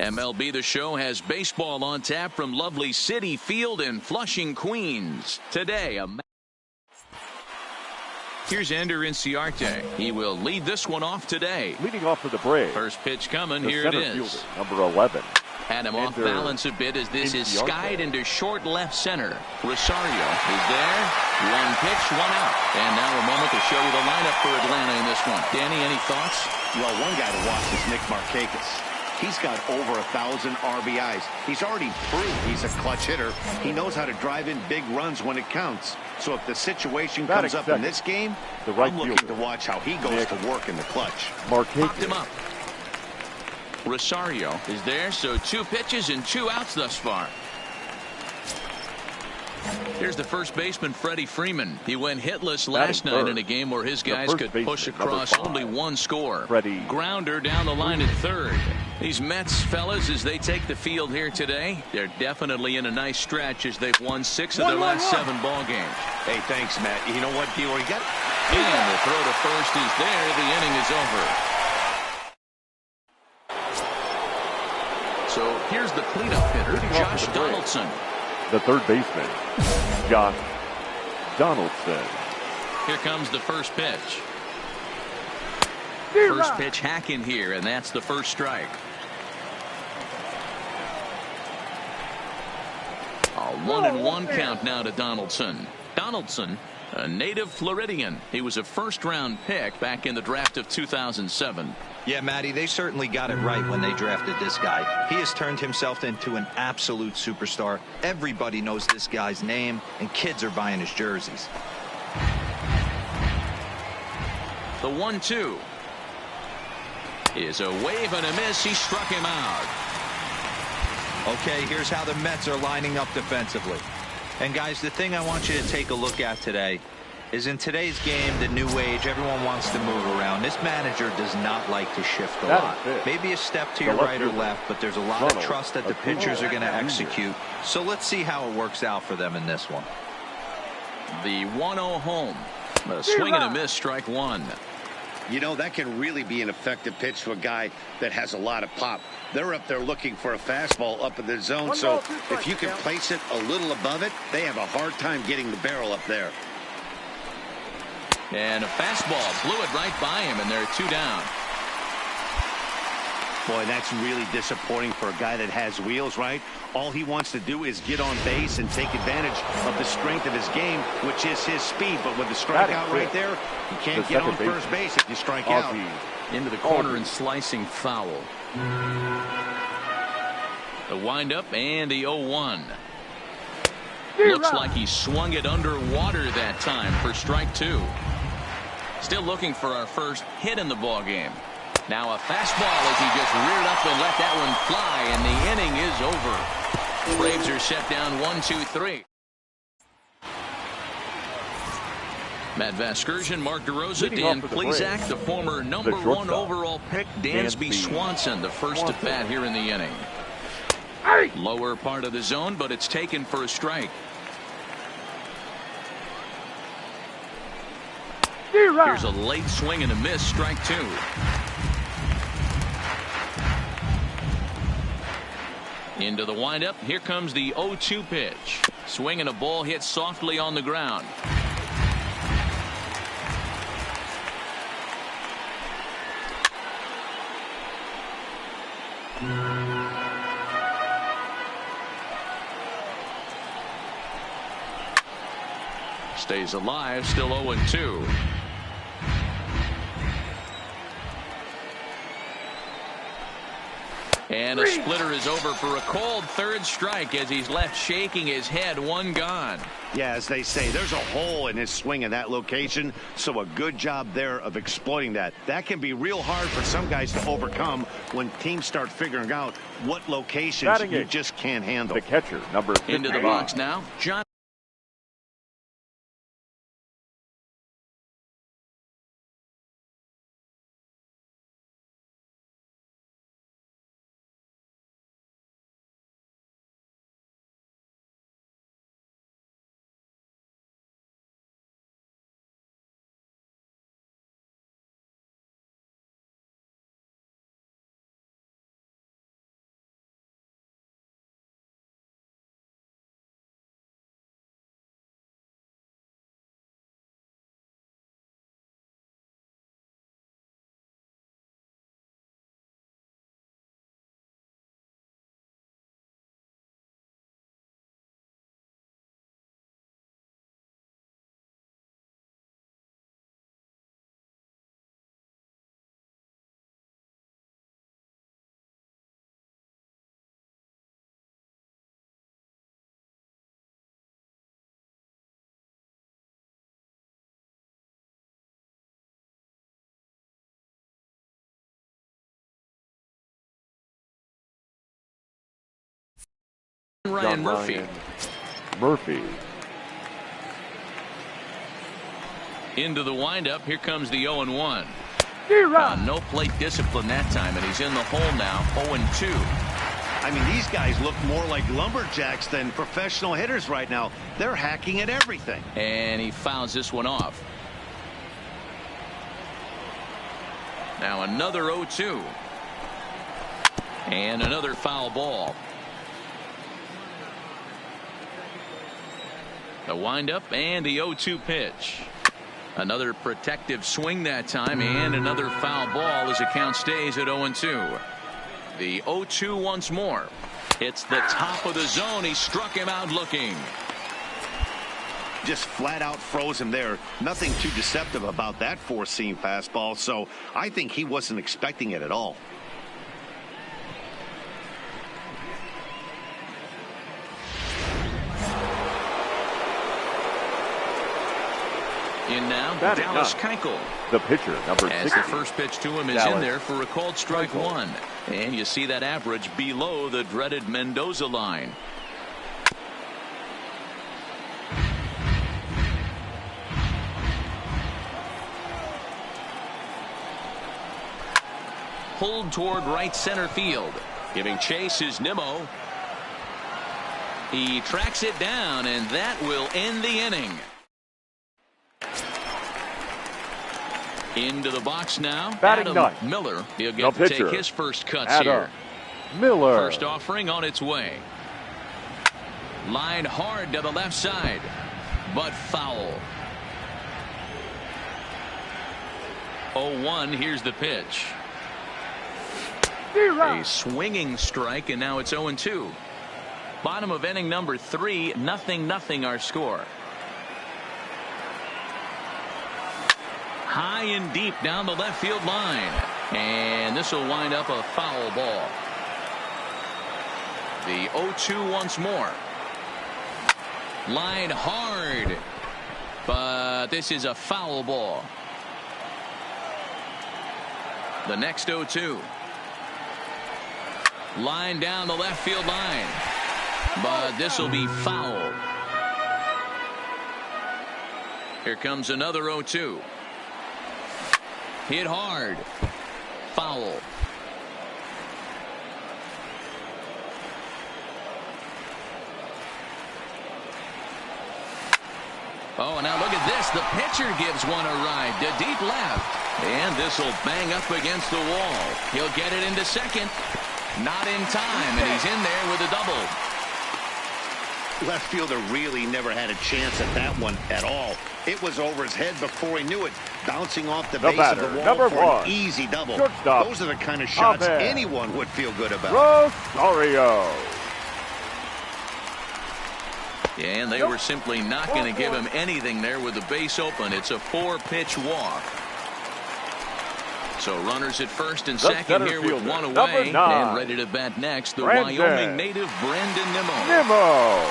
MLB The Show has baseball on tap from lovely Citi Field in Flushing, Queens. Today, here's Ender Inciarte. He will lead this one off today. Leading off for the Braves. First pitch coming. The Here it center is. fielder, number 11. Had him off balance a bit as this is skied into short left center. Rosario is there. One pitch, one out. And now a moment to show you the lineup for Atlanta in this one. Danny, any thoughts? Well, one guy to watch is Nick Markakis. He's got over 1,000 RBIs. He's already proved he's a clutch hitter. He knows how to drive in big runs when it counts. So if the situation comes up in this game, I'm looking to watch how he goes to work in the clutch. Popped him up. Rosario is there, so 2 pitches and 2 outs thus far. Here's the first baseman, Freddie Freeman. He went hitless last night in a game where his guys could push across only 1 score. Grounder down the line at third. These Mets fellas, as they take the field here today, they're definitely in a nice stretch as they've won 6 of their last 7 ball games. Hey, thanks, Matt. You know what, Dior? You got it. And the throw to first is there. The inning is over. So here's the cleanup hitter, Josh Donaldson. The third baseman, Josh Donaldson. Here comes the first pitch. First pitch hack in here, and that's the first strike. A 1-1 count now to Donaldson. Donaldson, a native Floridian. He was a first-round pick back in the draft of 2007. Yeah, Matty, they certainly got it right when they drafted this guy. He has turned himself into an absolute superstar. Everybody knows this guy's name, and kids are buying his jerseys. The 1-2 is a wave and a miss. He struck him out. Okay, here's how the Mets are lining up defensively. And guys, the thing I want you to take a look at today is in today's game, the new age, everyone wants to move around. This manager does not like to shift a lot. Maybe a step to your right or left, but there's a lot of trust that the pitchers are going to execute. So let's see how it works out for them in this one. The 1-0 home. A swing and a miss, strike 1. You know, that can really be an effective pitch to a guy that has a lot of pop. They're up there looking for a fastball up in the zone, so if you can place it a little above it, they have a hard time getting the barrel up there. And a fastball blew it right by him, and they're 2 down. Boy, that's really disappointing for a guy that has wheels, right? All he wants to do is get on base and take advantage of the strength of his game, which is his speed. But with the strikeout right there, you can't get on first base if you strike out. Into the corner and slicing foul. The windup and the 0-1. Looks like he swung it underwater that time for strike 2. Still looking for our first hit in the ball game. Now a fastball as he just reared up and let that one fly, and the inning is over. Braves are set down 1-2-3. Matt Vasgersian, Mark DeRosa, Dan Plesac, the former number 1 overall pick, Dansby Swanson, the first at bat here in the inning. Lower part of the zone, but it's taken for a strike. Here's a late swing and a miss, strike 2. Into the windup. Here comes the 0-2 pitch. Swing and a ball hit softly on the ground. Stays alive, still 0-2. And a splitter is over for a cold third strike as he's left shaking his head. 1 gone. Yeah, as they say, there's a hole in his swing in that location, so a good job there of exploiting that. That can be real hard for some guys to overcome when teams start figuring out what locations you just can't handle. The catcher, number 55. Into the box now, John. Ryan Murphy. Murphy. Into the windup. Here comes the 0-1. No plate discipline that time, and he's in the hole now, 0-2. I mean, these guys look more like lumberjacks than professional hitters right now. They're hacking at everything. And he fouls this one off. Now another 0-2. And another foul ball. The windup and the 0-2 pitch. Another protective swing that time, and another foul ball as the count stays at 0-2. The 0-2 once more. It's the top of the zone. He struck him out looking. Just flat out froze him there. Nothing too deceptive about that four-seam fastball, so I think he wasn't expecting it at all. In now, Batting Dallas up. Keuchel. The pitcher, number As 60. the first pitch to him is Dallas in there for a called strike Keuchel. one. And you see that average below the dreaded Mendoza line. Pulled toward right center field. Giving chase is Nimmo. He tracks it down, and that will end the inning. Into the box now. Batting Adam ninth. Miller. He'll get The to take pitcher, his first cuts Adam here. Miller. First offering on its way. Line hard to the left side, but foul. 0-1. Here's the pitch. A swinging strike, and now it's 0-2. Bottom of inning number 3. 0-0 our score. High and deep down the left field line, and this will wind up a foul ball. The 0-2 once more. Line hard, but this is a foul ball. The next 0-2. Line down the left field line, but this will be foul. Here comes another 0-2. Hit hard. Foul. Oh, now look at this. The pitcher gives one a ride to deep left. And this will bang up against the wall. He'll get it into second. Not in time, and he's in there with a double. Left fielder really never had a chance at that one at all. It was over his head before he knew it, bouncing off the base batter, of the wall number for one. an easy double. Shortstop. Those are the kind of shots Abed. anyone would feel good about. Rosario. Yeah, and they were simply not going to give him anything there with the base open. It's a 4-pitch walk. So runners at first and second center here with fielder, one number away. 9. And ready to bat next, the Brandon. Wyoming native Brandon Nimmo. Nimmo.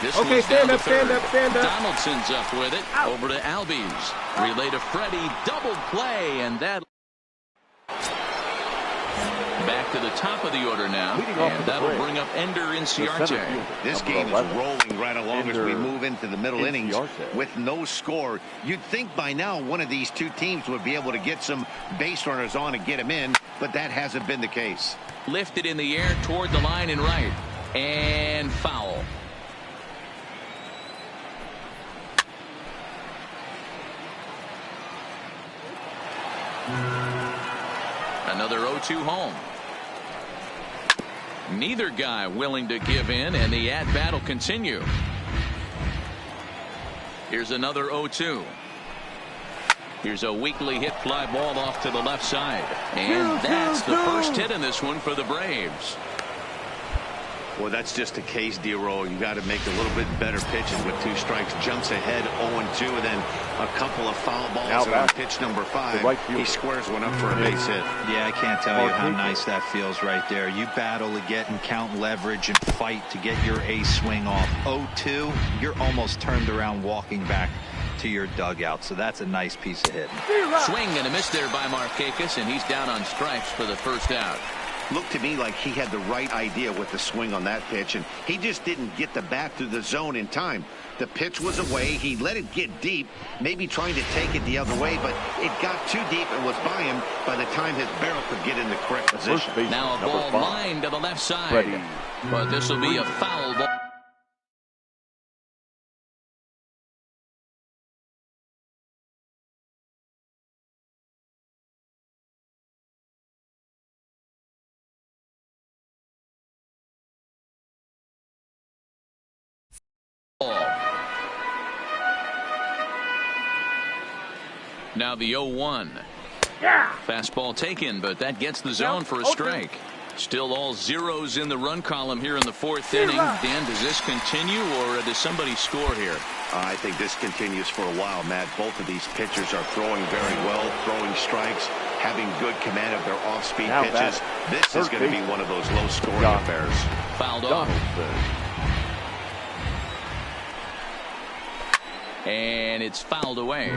This Okay, one's stand down up, to third. stand up, stand up. Donaldson's up with it. Over to Albies. Relay to Freddie. Double play, and that. Back to the top of the order now, Leading off and the that'll break. bring up Ender The Inciarte. center fielder, This number game 11. is rolling right along as we Ender move into the middle innings Inciarte. with no score. You'd think by now one of these two teams would be able to get some base runners on and get them in, but that hasn't been the case. Lifted in the air toward the line and right, and foul. Another 0-2 home. Neither guy willing to give in, and the at-bat will continue. Here's another 0-2. Here's a weakly hit fly ball off to the left side. And that's the first hit in this one for the Braves. Well, that's just a case, D-Roll. You got to make a little bit better pitches with 2 strikes. Jumps ahead 0-2, and then a couple of foul balls. Now And on back pitch number 5, right fielder. he squares one up for a base hit. Yeah, I can't tell you how Marquez. nice that feels right there. You battle to get and count leverage and fight to get your ace swing off. 0-2, you're almost turned around walking back to your dugout. So that's a nice piece of hitting. Swing and a miss there by Markakis, and he's down on stripes for the first out. Looked to me like he had the right idea with the swing on that pitch, and he just didn't get the bat through the zone in time. The pitch was away. He let it get deep, maybe trying to take it the other way, but it got too deep and was by him by the time his barrel could get in the correct position. Now a ball lined to the left side. But this will be a foul ball. Now the 0-1. Fastball taken, but that gets the zone for a strike. Still all zeros in the run column here in the fourth inning. Dan, does this continue, or does somebody score here? I think this continues for a while, Matt. Both of these pitchers are throwing very well, throwing strikes, having good command of their off-speed pitches. This is going to be one of those low-scoring affairs. Fouled off. And it's fouled away.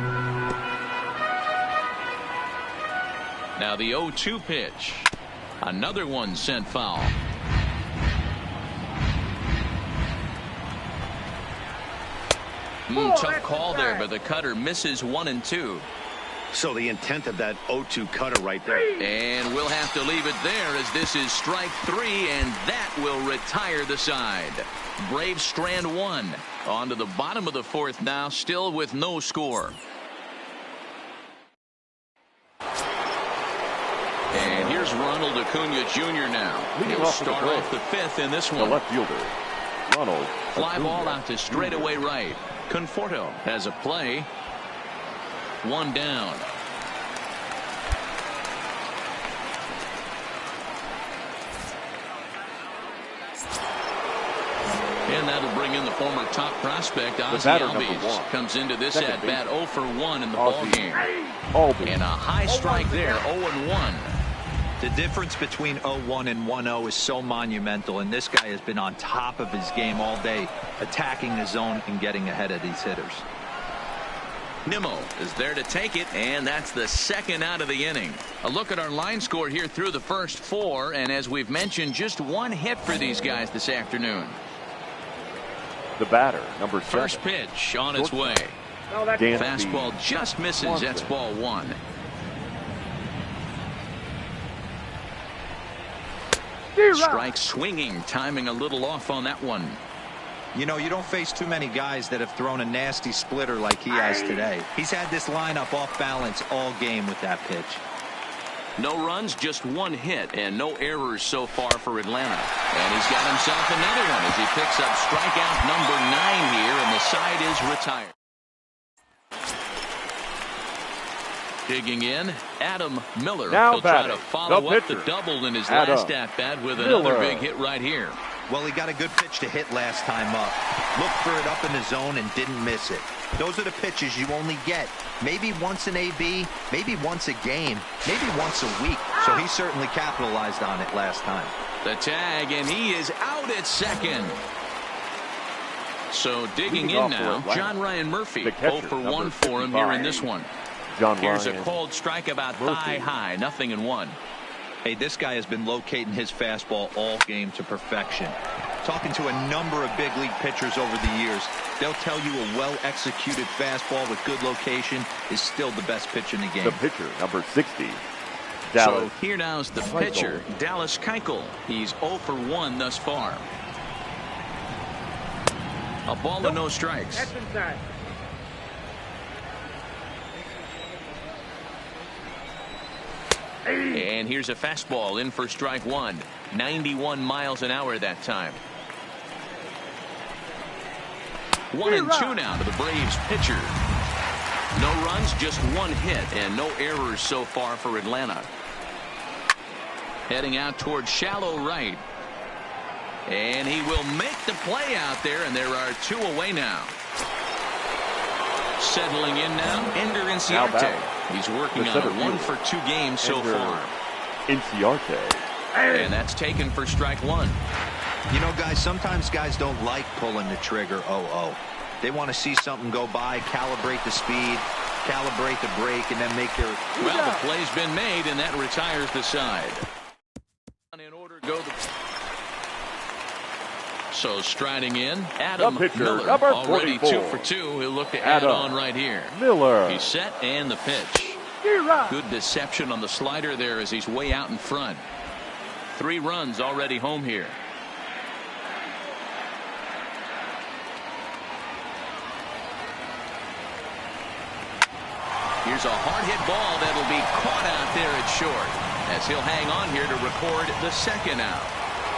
Now the 0-2 pitch. Another one sent foul. Tough call there, but the cutter misses 1 and 2. So the intent of that 0-2 cutter right there. And we'll have to leave it there as this is strike 3, and that will retire the side. Braves strand 1. On to the bottom of the fourth now, still with no score. And here's Ronald Acuna Jr. now. He'll start off the fifth in this one. The left fielder, Ronald. Fly ball out to straightaway right. Conforto has a play. 1 down. And that'll bring in the former top prospect, Ozzie Albies. Comes into this at-bat 0 for 1 in the ballgame. And a high strike there, 0-1. The difference between 0-1 and 1-0 is so monumental, and this guy has been on top of his game all day, attacking the zone and getting ahead of these hitters. Nimmo is there to take it, and that's the second out of the inning. A look at our line score here through the first 4, and as we've mentioned, just 1 hit for these guys this afternoon. The batter, number 7. First pitch on its way. Fastball just misses. That's ball 1. Strike swinging, timing a little off on that one. You know, you don't face too many guys that have thrown a nasty splitter like he has today. He's had this lineup off balance all game with that pitch. No runs, just 1 hit, and no errors so far for Atlanta. And he's got himself another one as he picks up strikeout number 9 here, and the side is retired. Digging in, Adam Miller. He'll try to follow up the double in his last at-bat with another big hit right here. Well, he got a good pitch to hit last time up. Looked for it up in the zone and didn't miss it. Those are the pitches you only get maybe once in AB, maybe once a game, maybe once a week. So he certainly capitalized on it last time. The tag, and he is out at second. So digging in now, John Ryan Murphy. 0 for 1 for him here in this one. Here's a cold strike about thigh high, 0-1. Hey, this guy has been locating his fastball all game to perfection. Talking to a number of big league pitchers over the years, they'll tell you a well-executed fastball with good location is still the best pitch in the game. The pitcher, number 60, Dallas. So here now is the pitcher, Dallas Keuchel. He's 0 for 1 thus far. A ball and no strikes. That's inside. And here's a fastball in for strike 1. 91 miles an hour that time. 1-2 now to the Braves pitcher. No runs, just 1 hit, and no errors so far for Atlanta. Heading out towards shallow right. And he will make the play out there, and there are 2 away now. Settling in now, Ender Inciarte. He's working on a 1 for 2 games so far. Inciarte. And that's taken for strike 1. You know, guys, sometimes guys don't like pulling the trigger 0-0. They want to see something go by, calibrate the speed, calibrate the brake, and then make their... Well, the play's been made, and that retires the side. go. So striding in, Adam pitcher, Miller, number already 44. 2 for 2. He'll look to add on right here. Miller. He's set and the pitch. Good deception on the slider there as he's way out in front. 3 runs already home here. Here's a hard hit ball that'll be caught out there at short as he'll hang on here to record the second out.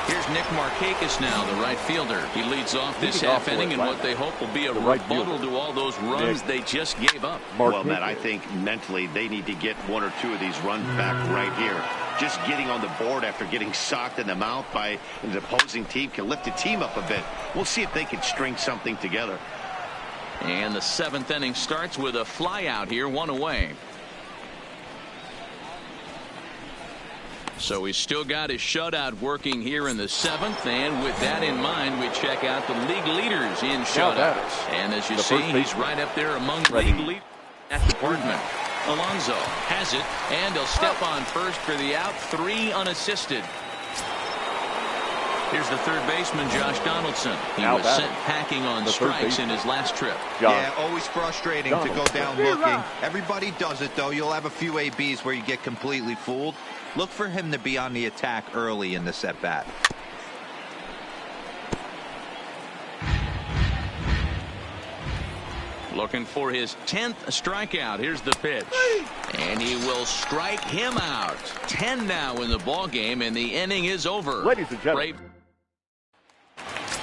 Here's Nick Markakis now, the right fielder. He leads off this half inning in what they hope will be a rebuttal to all those runs they just gave up. Well, Matt, I think mentally they need to get 1 or 2 of these runs back right here. Just getting on the board after getting socked in the mouth by an opposing team can lift the team up a bit. We'll see if they can string something together. And the 7th inning starts with a fly out here, 1 away. So he's still got his shutout working here in the 7th, and with that in mind, we check out the league leaders in shutouts. And as you see, he's right up there among league leaders at the department. Alonso has it, and he'll step on first for the out, 3 unassisted. Here's the third baseman, Josh Donaldson. He was sent packing on strikes in his last trip. Yeah, always frustrating to go down looking. Everybody does it, though. You'll have a few ABs where you get completely fooled. Look for him to be on the attack early in this at-bat. Looking for his 10th strikeout. Here's the pitch. And he will strike him out. 10 now in the ball game, and the inning is over. Ladies and gentlemen.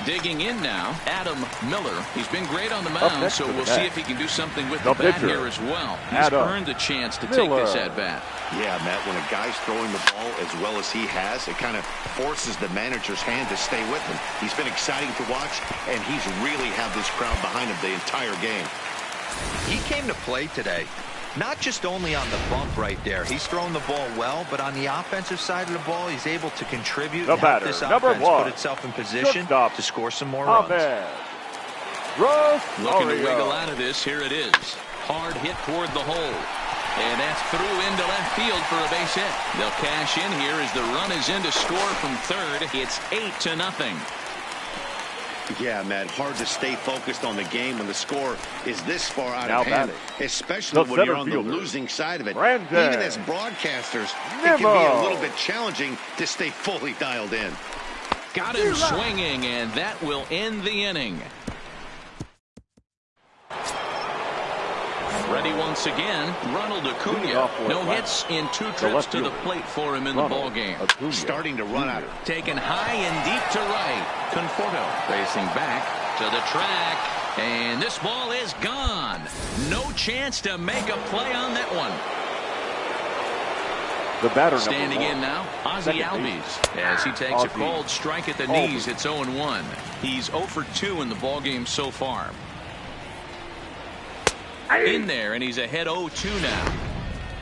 Digging in now, Adam Miller. He's been great on the mound, so we'll see if he can do something with the bat here as well. He's earned the chance to take this at-bat. Yeah, Matt, when a guy's throwing the ball as well as he has, it kind of forces the manager's hand to stay with him. He's been exciting to watch, and he's really had this crowd behind him the entire game. He came to play today. Not just only on the bump right there. He's throwing the ball well, but on the offensive side of the ball, he's able to contribute and help this offense put itself in position to score some more runs. Looking to wiggle out of this. Here it is. Hard hit toward the hole. And that's through into left field for a base hit. They'll cash in here as the run is in to score from third. It's 8-0. Yeah, Matt, hard to stay focused on the game when the score is this far out of hand, especially when you're on the losing side of it. Even as broadcasters, it can be a little bit challenging to stay fully dialed in. Got him swinging, and that will end the inning. Ready once again, Ronald Acuna. No hits in 2 trips to the plate for him in the ball game. Starting to run out. Taken high and deep to right. Conforto racing back to the track. And this ball is gone. No chance to make a play on that one. The batter standing in now, Ozzie Albies, as he takes a cold strike at the knees. It's 0-1. He's 0 for 2 in the ball game so far. In there, and he's ahead 0-2 now.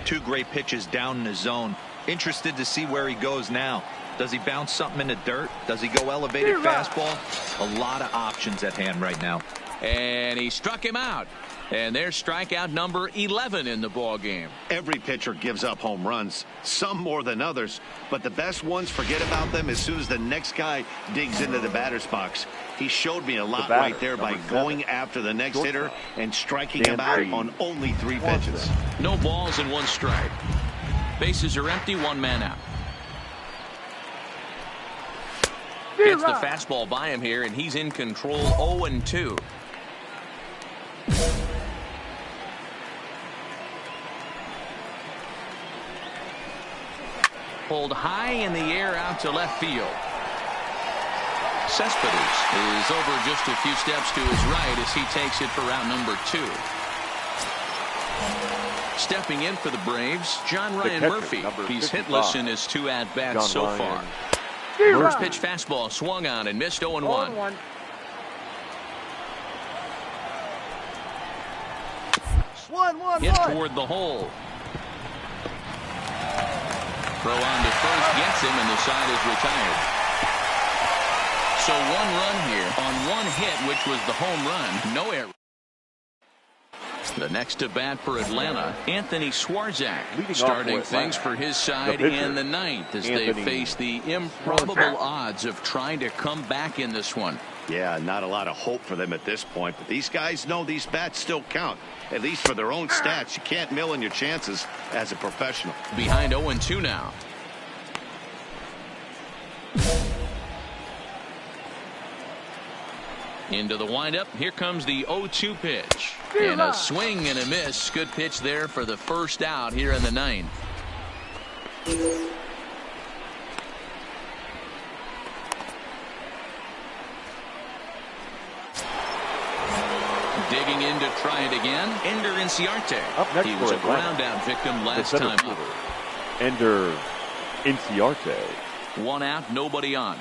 2 great pitches down in the zone. Interested to see where he goes now. Does he bounce something in the dirt? Does he go elevated fastball? A lot of options at hand right now. And he struck him out. And there's strikeout number 11 in the ball game. Every pitcher gives up home runs, some more than others, but the best ones forget about them as soon as the next guy digs into the batter's box. He showed me a lot right there by going after the next hitter and striking him out on only 3 pitches. No balls and 1 strike. Bases are empty, 1 man out. Gets the fastball by him here, and he's in control, 0-2. Pulled high in the air out to left field. Cespedes is over just a few steps to his right as he takes it for route number 2. Stepping in for the Braves, John Ryan Murphy. He's hitless in his 2 at-bats so far. First pitch fastball swung on and missed 0-1. Hit toward the hole. Throw on to first gets him, and the side is retired. So 1 run here on 1 hit, which was the home run. No error. The next to bat for Atlanta, Anthony Swarzak, Leading off starting for things Atlanta, for his side the pitcher, in the ninth as they Anthony face the improbable odds of trying to come back in this one. Yeah, not a lot of hope for them at this point, but these guys know these bats still count, at least for their own stats. You can't mill in your chances as a professional. Behind 0-2 now. Into the windup. Here comes the 0-2 pitch. And a swing and a miss. Good pitch there for the first out here in the ninth. Digging in to try it again. Ender Inciarte. Up next he was a for Atlanta, ground out victim last the center time up. fielder, Ender Inciarte. One out, nobody on.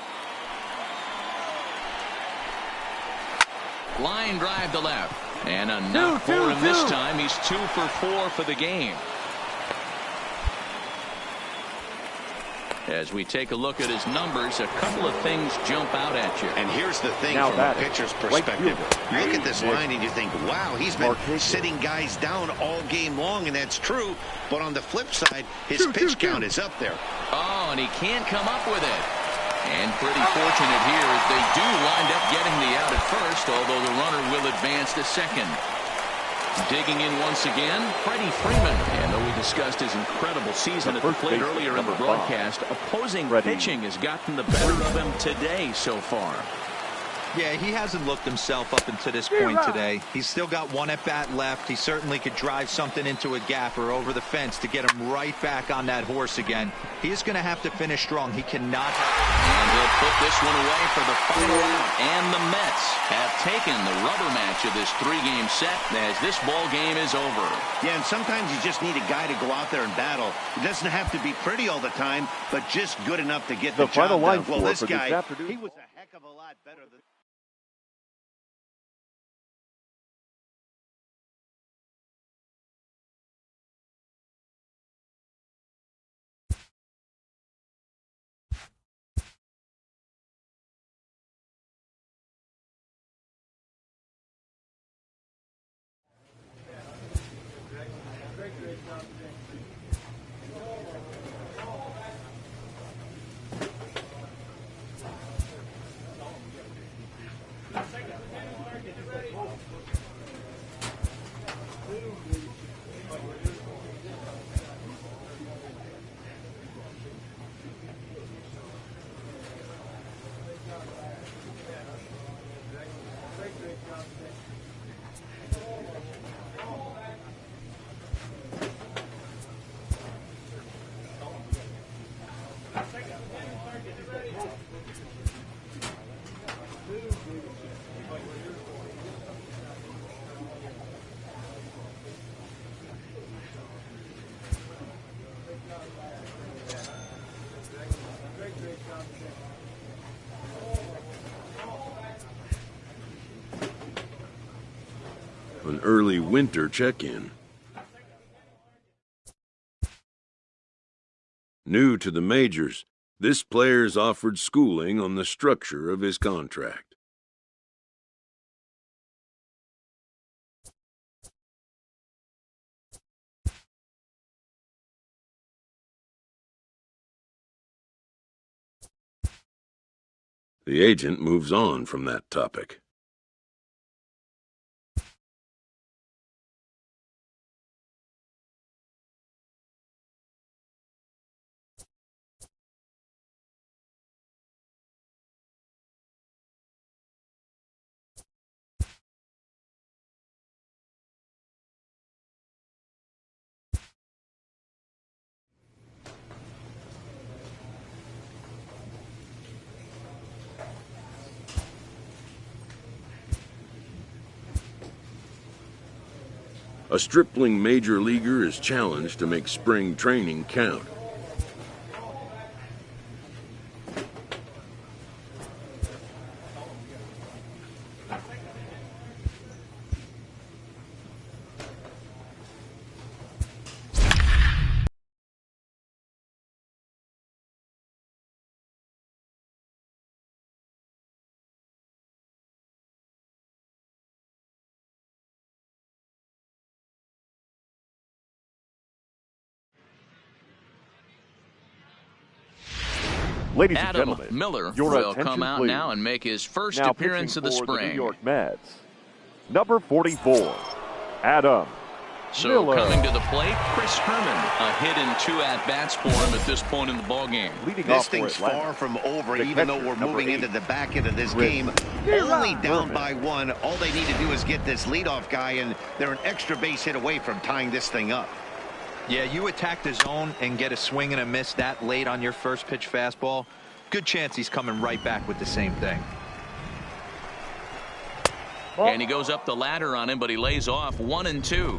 Line drive to left. And a knock for him this time. He's 2 for 4 for the game. As we take a look at his numbers, a couple of things jump out at you. And here's the thing Now from a pitcher's perspective. right Look at this line and you think, wow, he's been sitting guys down all game long, and that's true. But on the flip side, his pitch count is up there. Oh, and he can't come up with it. And pretty fortunate here as they do wind up getting the out at first, although the runner will advance to second. Digging in once again, Freddie Freeman. And though we discussed his incredible season at the plate earlier in the broadcast, opposing pitching has gotten the better of him today so far. Yeah, he hasn't looked himself up until this point today. He's still got one at bat left. He certainly could drive something into a gap or over the fence to get him right back on that horse again. He's going to have to finish strong. He cannot. And he'll put this one away for the final out. And the Mets have taken the rubber match of this 3-game set as this ball game is over. Yeah, and sometimes you just need a guy to go out there and battle. It doesn't have to be pretty all the time, but just good enough to get the final job line done. Well, this for guy, this afternoon. he was a heck of a lot better than. An early winter check-in. New to the majors, this player's offered schooling on the structure of his contract. The agent moves on from that topic. A stripling major leaguer is challenged to make spring training count. Ladies and Adam gentlemen, Miller your will attention, come out please. now and make his first Now appearance of the pitching for spring. New York Mets, number 44, Adam So Miller. coming to the plate, Chris Herman. A hit and 2 at-bats for him at this point in the ballgame. Leading This off for thing's Atlanta, far from over, the even though catcher, we're number moving 8, into the back end of this Chris game. Only down by 1. All they need to do is get this leadoff guy, and they're an extra base hit away from tying this thing up. Yeah, you attack the zone and get a swing and a miss that late on your first pitch fastball. Good chance he's coming right back with the same thing. And he goes up the ladder on him, but he lays off 1-2.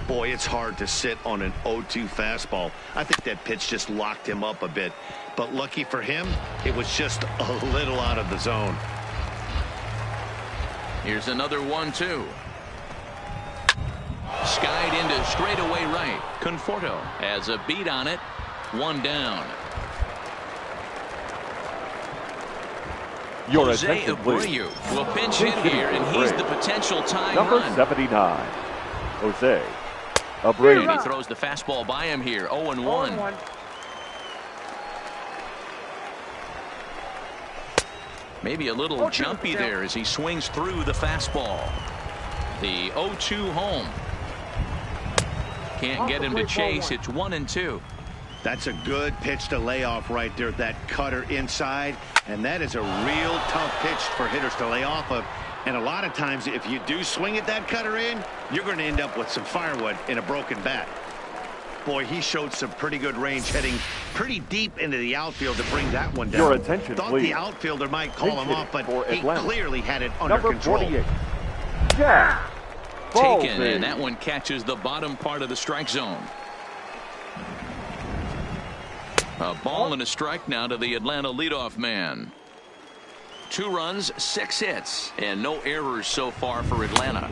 Boy, it's hard to sit on an 0-2 fastball. I think that pitch just locked him up a bit. But lucky for him, it was just a little out of the zone. Here's another 1-2. Skied into straightaway right. Conforto has a beat on it. 1 down. Your Jose attention, please. Abreu will pinch hit here, and he's the potential tying Number run. 79, Jose And Abreu. he throws the fastball by him here. 0-1. Maybe a little jumpy there as he swings through the fastball. The 0-2 home. Can't get him to chase. It's 1-2. That's a good pitch to lay off right there. That cutter inside. And that is a real tough pitch for hitters to lay off of. And a lot of times, if you do swing at that cutter in, you're going to end up with some firewood in a broken bat. Boy, he showed some pretty good range, heading pretty deep into the outfield to bring that one down. Your attention, Thought please. the outfielder might call him off, but for he Atlanta, clearly had it under number control. 48, Jack Taken, Ballsy. and that one catches the bottom part of the strike zone. A ball and a strike now to the Atlanta leadoff man. 2 runs, 6 hits, and no errors so far for Atlanta.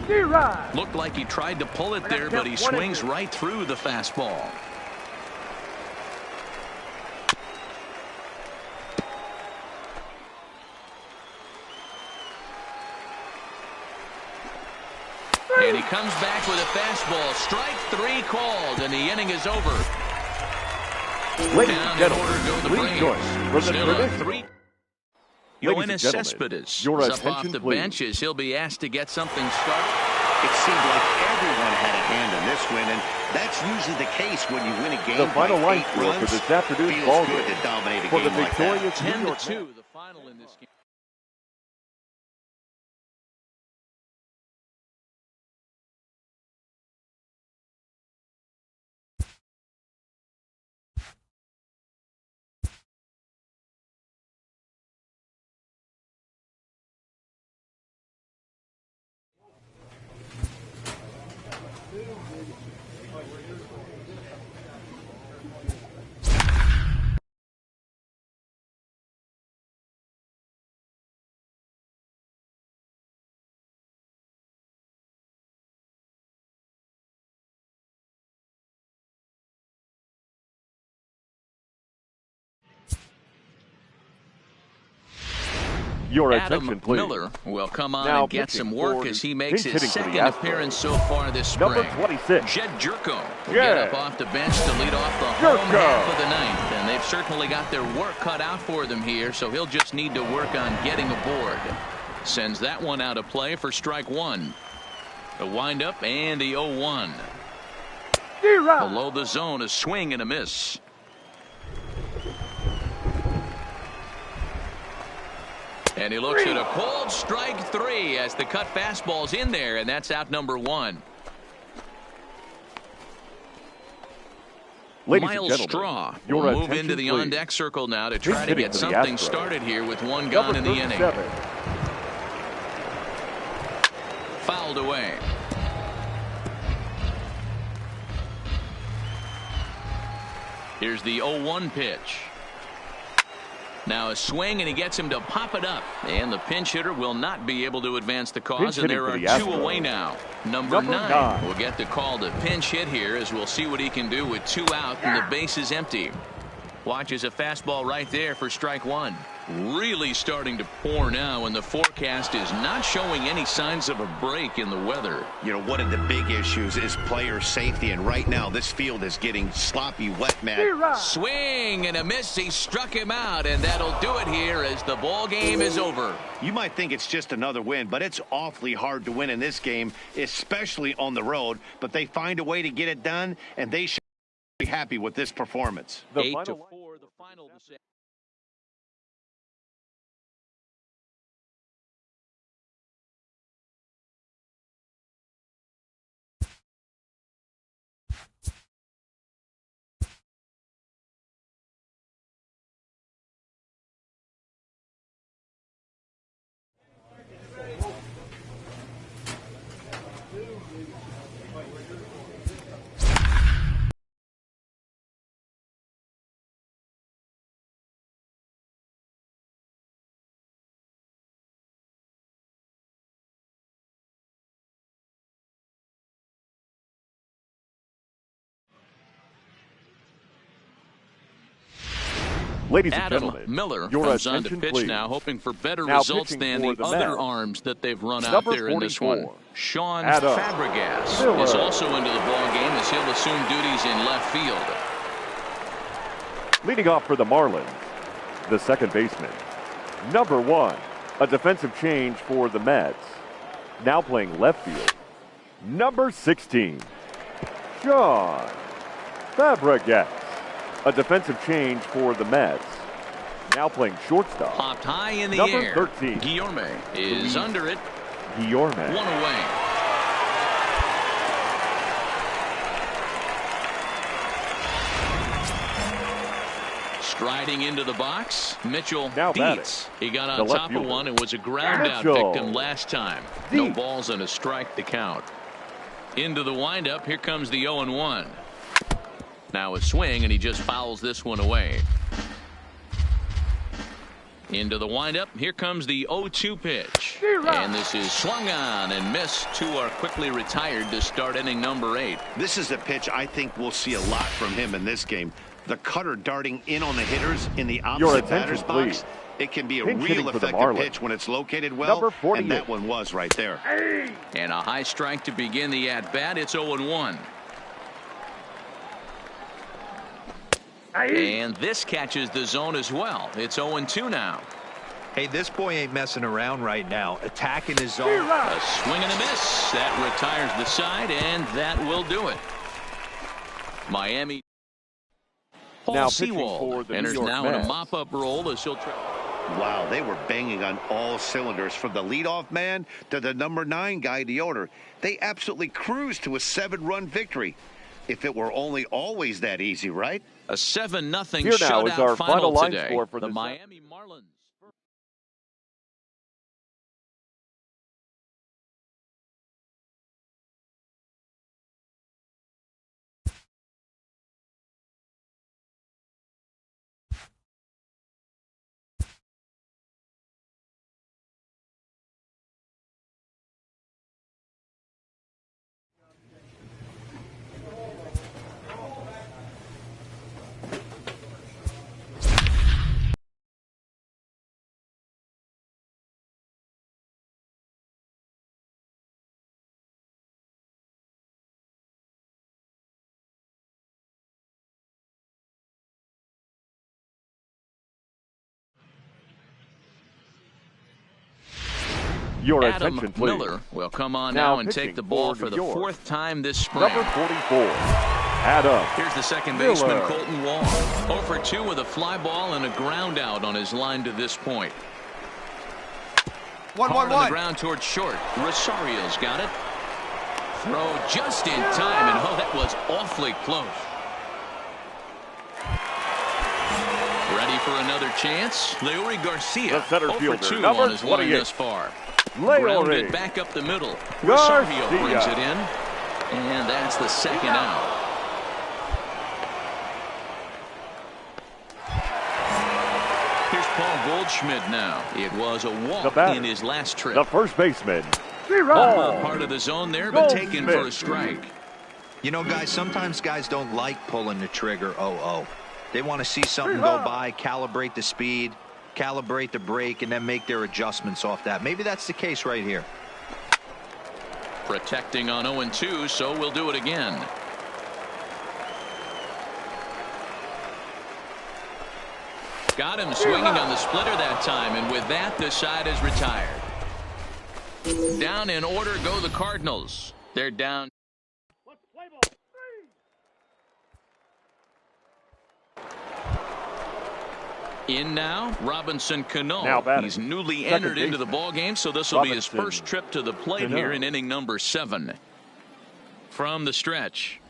Looked like he tried to pull it there, but he swings right through the fastball. And he comes back with a fastball. Strike 3 called, and the inning is over. Ladies Down and in order go the gentlemen, please Braves. join for the Still on traditional. 3. Ladies Yoenis and gentlemen, Cespedes your is up off attention, the please. bench as he'll be asked to get something started. It seemed like everyone had a hand in this win, and that's usually the case when you win a game. The final by line 8 score for runs. this afternoon's Feels ball good game to dominate a for the game like that. victorious New York 10-2, Mets. the final in this game. Your Adam attention, please. Miller will come on Now and get pitching some work for as he makes pinch his hitting for the second Astros, appearance so far this spring. number 26, Jed Jerko will Jed get up off the bench to lead off the home Jerko. half of the ninth. And they've certainly got their work cut out for them here, so he'll just need to work on getting aboard. Sends that one out of play for strike 1. The windup and the 0-1. Below the zone, a swing and a miss. And he looks at a cold strike 3 as the cut fastball's in there, and that's out number 1. Ladies and Miles gentlemen, Straw your will move attention, into the please. on-deck circle now to Pinch try to hitting get for the something Astros, started here with 1 gone number in the inning. 37, Fouled away. Here's the 0-1 pitch. Now a swing, and he gets him to pop it up. And the pinch hitter will not be able to advance the cause, Pinch and hitting there for are the 2 Astros. away now. Number 9 9 will get the call to pinch hit here, as we'll see what he can do with 2 out and the base is empty. Watches a fastball right there for strike 1. Really starting to pour now, and the forecast is not showing any signs of a break in the weather. You know, one of the big issues is player safety, and right now this field is getting sloppy wet, man. Swing and a miss. He struck him out, and that'll do it here as the ball game is over. You might think it's just another win, but it's awfully hard to win in this game, especially on the road. But they find a way to get it done, and they should be happy with this performance. 8-4, the final decision. Ladies and Adam gentlemen, Miller your comes on to attention, pitch please. now, hoping for better Now results pitching than for the the other Mets. arms that they've run out Number there in this one. 44, Sean Adam Fabregas Miller. is also into the ball game as he'll assume duties in left field. Leading off for the Marlins, the second baseman, number 1, a defensive change for the Mets. Now playing left field, number 16, Sean Fabregas, a defensive change for the Mets. Now playing shortstop. Popped high in the number air. 13. Guillorme is under it. Guillorme. One away. Striding into the box, Mitchell Now beats. He got on the left top of fielder. one and was a ground out Mitchell victim last time. No deep. balls and a strike to count. Into the windup, here comes the 0-1. Now a swing, and he just fouls this one away. Into the windup, here comes the 0-2 pitch. And this is swung on and missed. Two are quickly retired to start inning number 8. This is a pitch I think we'll see a lot from him in this game. The cutter darting in on the hitters in the opposite batter's box. It can be a Pinch hitting real for the effective Marlins. pitch when it's located well, Number 48. and that one was right there. And a high strike to begin the at-bat. It's 0-1. And this catches the zone as well. It's 0-2 now. Hey, this boy ain't messing around right now. Attacking his zone. A swing and a miss. That retires the side, and that will do it. Miami. Paul Now pitching Sewald for the New enters York now in a Mets. mop-up role as he'll try. Wow, they were banging on all cylinders from the leadoff man to the number 9 guy, the order. They absolutely cruised to a 7-run victory. If it were only always that easy, right? A 7-0 Here now is our shutout final line today. score for The this Miami Marlins. Your Adam attention, please. Miller will come on Now now and take pitching the ball for for the New York. 4th time this spring. Number 44, Adam Here's the second baseman, Miller. Colton Wall. 0 for 2 with a fly ball and a ground out on his line to this point. Hard on the ground towards short. Rosario's got it. Throw just in time, and oh, that was awfully close. Ready for another chance? Leori Garcia, The center 0 for fielder, 2 number on his line 28. thus far. Leori Grounded back up the middle. Rosario Garcia. brings it in, and that's the second out. Here's Paul Goldschmidt now. It was a The walk batter, in his last trip. the first baseman, Ball part of the zone there, but taken for a Goldschmidt. strike. You know, guys, sometimes guys don't like pulling the trigger 0-0. They want to see something go by, calibrate the speed, calibrate the break, and then make their adjustments off that. Maybe that's the case right here. Protecting on 0-2, so we'll do it again. Got him swinging on the splitter that time, and with that, the side is retired. Down in order go the Cardinals. They're down. In now, Robinson Cano. He's newly entered into the ball game, so this will be his first trip to the plate here in inning number 7. From the stretch.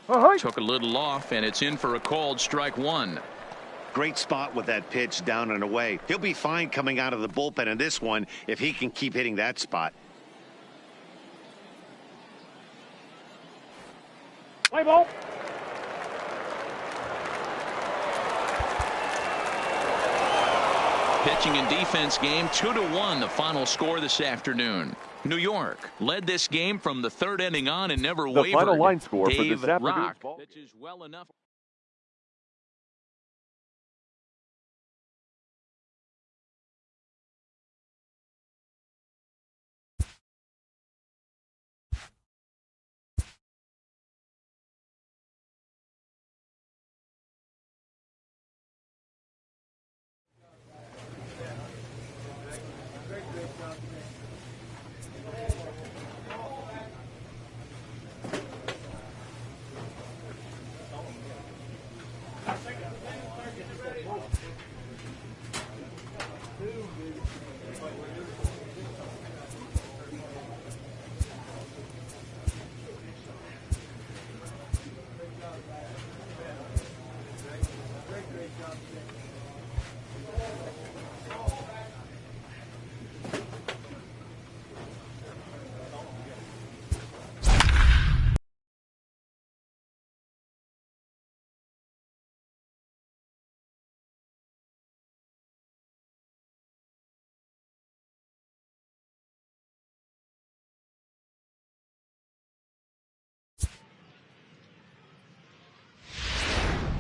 Took a little off, and it's in for a called strike 1. Great spot with that pitch down and away. He'll be fine coming out of the bullpen in this one if he can keep hitting that spot. Play ball. Pitching and defense game 2-1, the final score this afternoon. New York led this game from the 3rd inning on and never wavered. The final line score for Dave this afternoon's Rock ball. pitches well enough.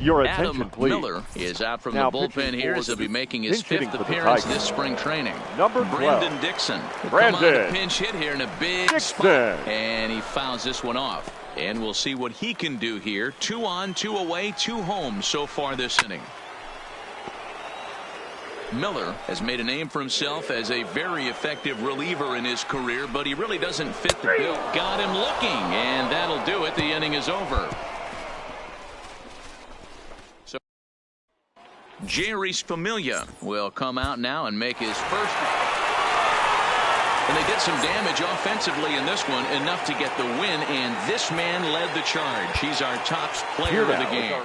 Your attention, Adam please. Miller is out from Now the bullpen here as he'll be making his pinch hitting 5th for the appearance Tigers. this spring training. Number 12. Brandon Dixon will come out Brandon to pinch hit here in a big spot, and he fouls this one off. And we'll see what he can do here. 2 on, 2 away, 2 home so far this inning. Miller has made a name for himself as a very effective reliever in his career, but he really doesn't fit the bill. Got him looking, and that'll do it. The inning is over. So Jerry's Familia will come out now and make his first. And they did some damage offensively in this one, enough to get the win, and this man led the charge. He's our top player of the game.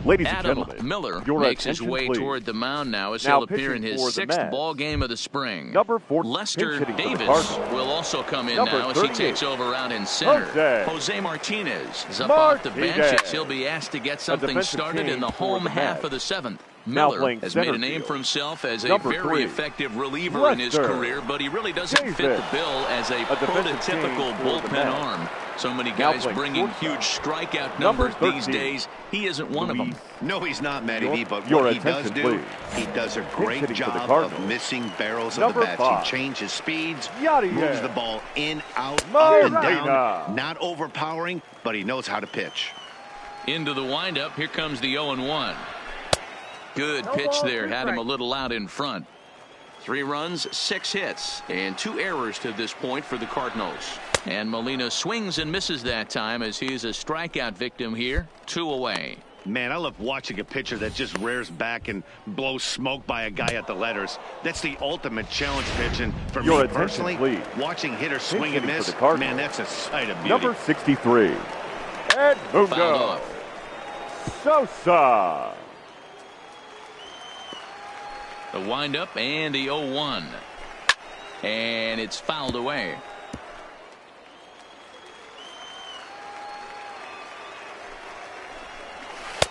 Ladies and Adam gentlemen, Miller your makes his attention, way please. toward the mound now as Now he'll appear in his pitching for the 6th Mets. ball game of the spring. Number 4, Lester pinch hitting for the Davis Cardinals. will also come in Number now as he 38, takes over out in center. Jose Martinez is up off the bench as he'll be asked to get something started in the home half of the 7th. Miller has made a name for himself as a Number very 3, effective reliever in his career, but he really doesn't fit the bill as a prototypical bullpen arm. So many guys bringing huge strikeout numbers these days. He isn't one of them. No, he's not, Matty V, but Your what he does attention, do, please. he does a Pinch great hitting for the job Cardinals. of missing barrels of Number the bats. 5, He changes speeds, Yadier. moves the ball in, out, up and Molina. down. Not overpowering, but he knows how to pitch. Into the windup. Here comes the 0-1. Good pitch there. Had him a little out in front. 3 runs, 6 hits, and 2 errors to this point for the Cardinals. And Molina swings and misses that time as he's a strikeout victim here. 2 away. Man, I love watching a pitcher that just rears back and blows smoke by a guy at the letters. That's the ultimate challenge pitch, and for me personally, please. watching hitters swing and miss, man, that's a sight of beauty. Number 63, and moved Fouled off. Sosa. The windup and the 0-1. And it's fouled away.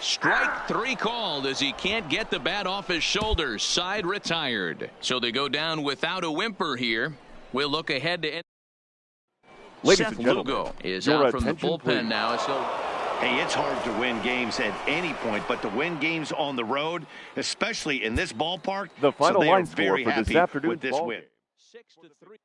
Strike 3 called as he can't get the bat off his shoulders. Side retired. So they go down without a whimper here. We'll look ahead to Ladies Seth and gentlemen, Lugo is your out from the attention, bullpen please. now. So Hey, it's hard to win games at any point, but to win games on the road, especially in this ballpark, The final so they are line score very for this happy afternoon's with this ball win. game. 6-3.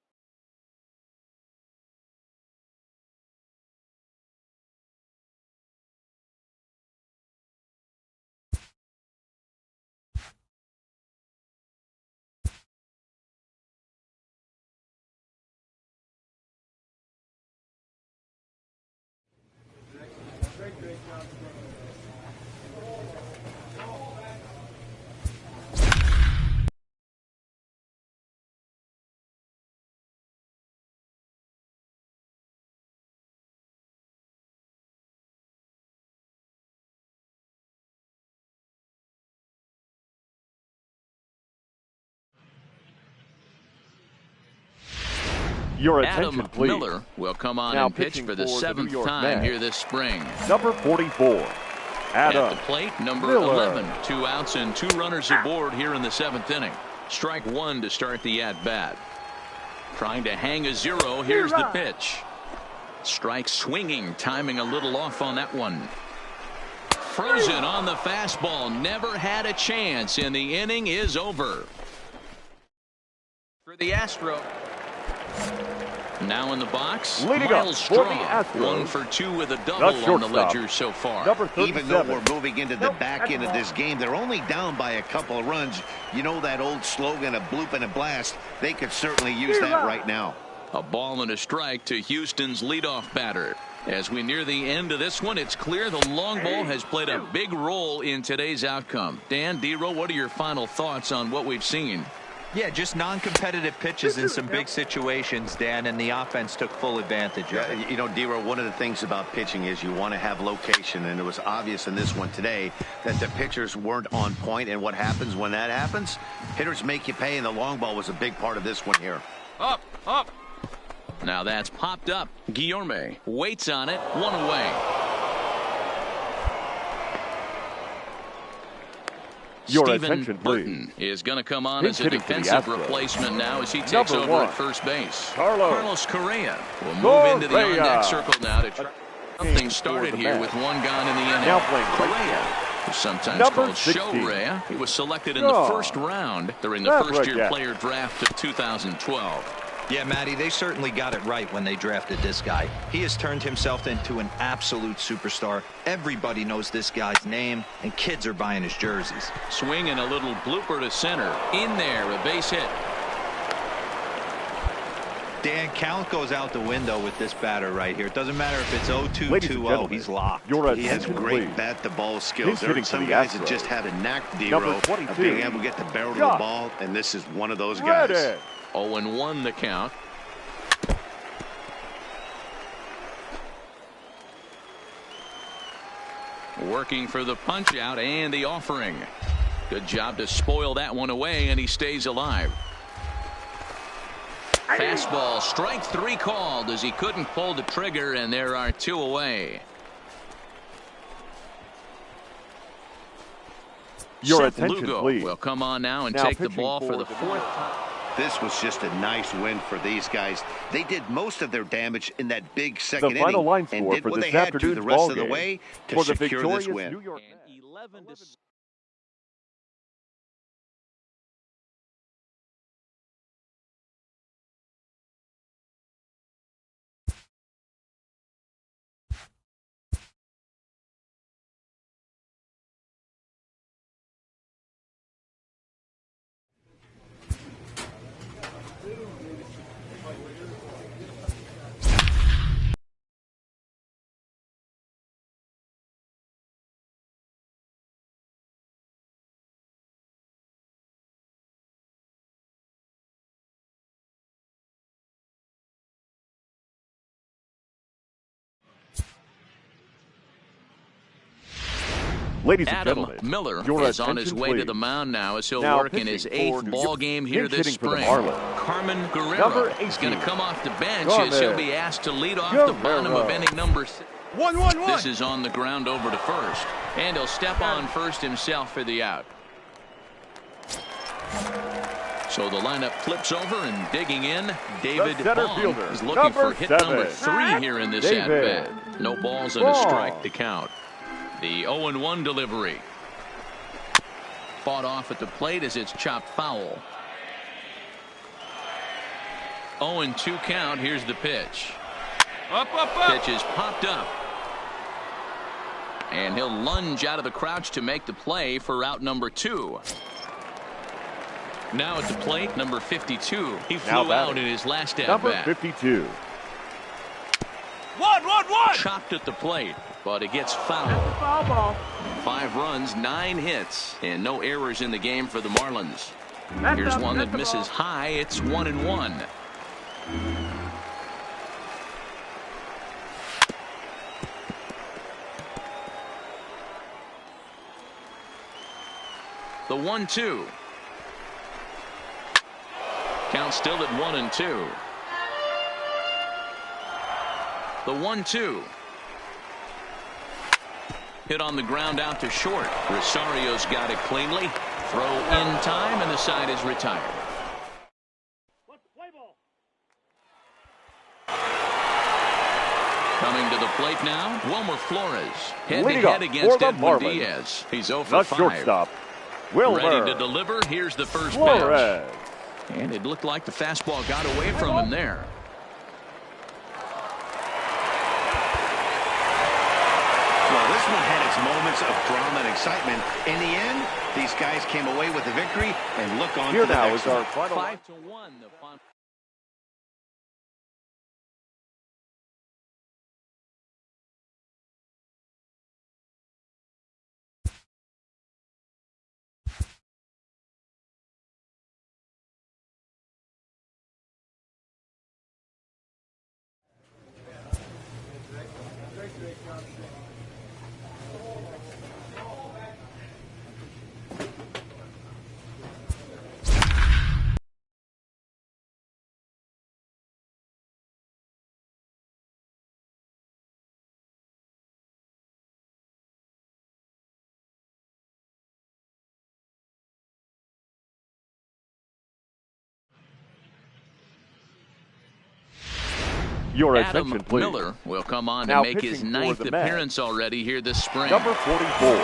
Your attention, Adam please. Miller will come on Now and pitch pitching for the for the 7th New York time Mets. here this spring. Number 44, At Adam the plate, number Miller. 11. 2 outs and 2 runners aboard here in the 7th inning. Strike 1 to start the at-bat. Trying to hang a 0. Here's the pitch. Strike swinging, timing a little off on that one. Frozen on the fastball. Never had a chance, and the inning is over. For the Astro. Now in the box, Leading Miles up for the Straw. Astros, 1 for 2 with a double on the shortstop, ledger so far. number 37. Even though we're moving into the back end of this game, they're only down by a couple of runs. You know that old slogan, a bloop and a blast? They could certainly use that right now. A ball and a strike to Houston's leadoff batter. As we near the end of this one, it's clear the long ball has played a big role in today's outcome. Dan, D-Row, what are your final thoughts on what we've seen? Yeah, just non-competitive pitches in some big situations, Dan, and the offense took full advantage of it. You know, D-Row, one of the things about pitching is you want to have location, and it was obvious in this one today that the pitchers weren't on point, and what happens when that happens? Hitters make you pay, and the long ball was a big part of this one here. Up, up. Now that's popped up. Guillorme waits on it, 1 away. Your Stephen attention, please. Burton is going to come on He's as a hitting for the defensive Astros. replacement now as he takes Number over 1, at first base. Carlos Correa will move into the Correa. on-deck circle now to try. Something started for the here Mets. with 1 gone in the inning. Now playing Correa, who's sometimes Number called 16. Show Rea. He was selected in the Shaw. first round during the That's first-year right, yeah. player draft of 2012. Yeah, Matty, they certainly got it right when they drafted this guy. He has turned himself into an absolute superstar. Everybody knows this guy's name, and kids are buying his jerseys. Swing and a little blooper to center. In there, a base hit. Dan, count goes out the window with this batter right here. It doesn't matter if it's 0-2, Ladies and 2-0. gentlemen, He's locked. Your He has attention, great please. bat-to-ball skills. He's There hitting are for some the guys that Astros. just have a knack, Number D-Row, of 22. being able to get the barrel of Shot. the ball, and this is one of those guys. Ready. 0-1 the count. Working for the punch out and the offering. Good job to spoil that one away, and he stays alive. Fastball, strike 3 called as he couldn't pull the trigger, and there are 2 away. Your Seth attention, Lugo please. will come on now and Now take the pitching ball for the for the 4th time. This was just a nice win for these guys. They did most of their damage in that big second The final inning line and score did for what this they had to afternoon's the rest ball of the game way to for the secure this victorious win. New York Mets. And 11 to Ladies and Adam gentlemen, Miller your is on his attention, way to please. the mound now as he'll Now work in his pitching 8th for ball game here pinch this hitting for the spring. Marlins. Carmen Guerrero Number is 18. going to come off the bench Carmen as he'll be asked to lead off the bottom of inning number 6. 1-1-1. This is on the ground over to first, and he'll step on first himself for the out. So the lineup flips over, and digging in, David center Bond fielder, is looking for hit number 3 here in this David at-bat. No balls and a strike to count. The 0-1 delivery. Fought off at the plate as it's chopped foul. 0-2 count. Here's the pitch. Up. Pitch is popped up. And he'll lunge out of the crouch to make the play for out number 2. Now at the plate, number 52. He flew out in his last at-bat. Number 52. 1-1-1. Chopped at the plate, but it gets fouled. Foul ball. 5 runs, 9 hits, and no errors in the game for the Marlins. Here's one that misses high. It's 1-1. The 1-2. Count still at 1-2. The 1-2. Hit on the ground out to short. Rosario's got it cleanly. Throw in time, and the side is retired. Coming to the plate now, Wilmer Flores. Head-to-head against Edwin Diaz. He's 0 for 5. The shortstop, Wilmer Ready to deliver. Here's the first Flores. pitch. And it looked like the fastball got away from him there. Well, this one had its moments of drama and excitement. In the end, these guys came away with the victory and look on Here to the now next is our one. final. 5-1. The final. Your Adam attention, please. Miller will come on Now to make his pitching for 9th the Mets. appearance already here this spring. Number 44,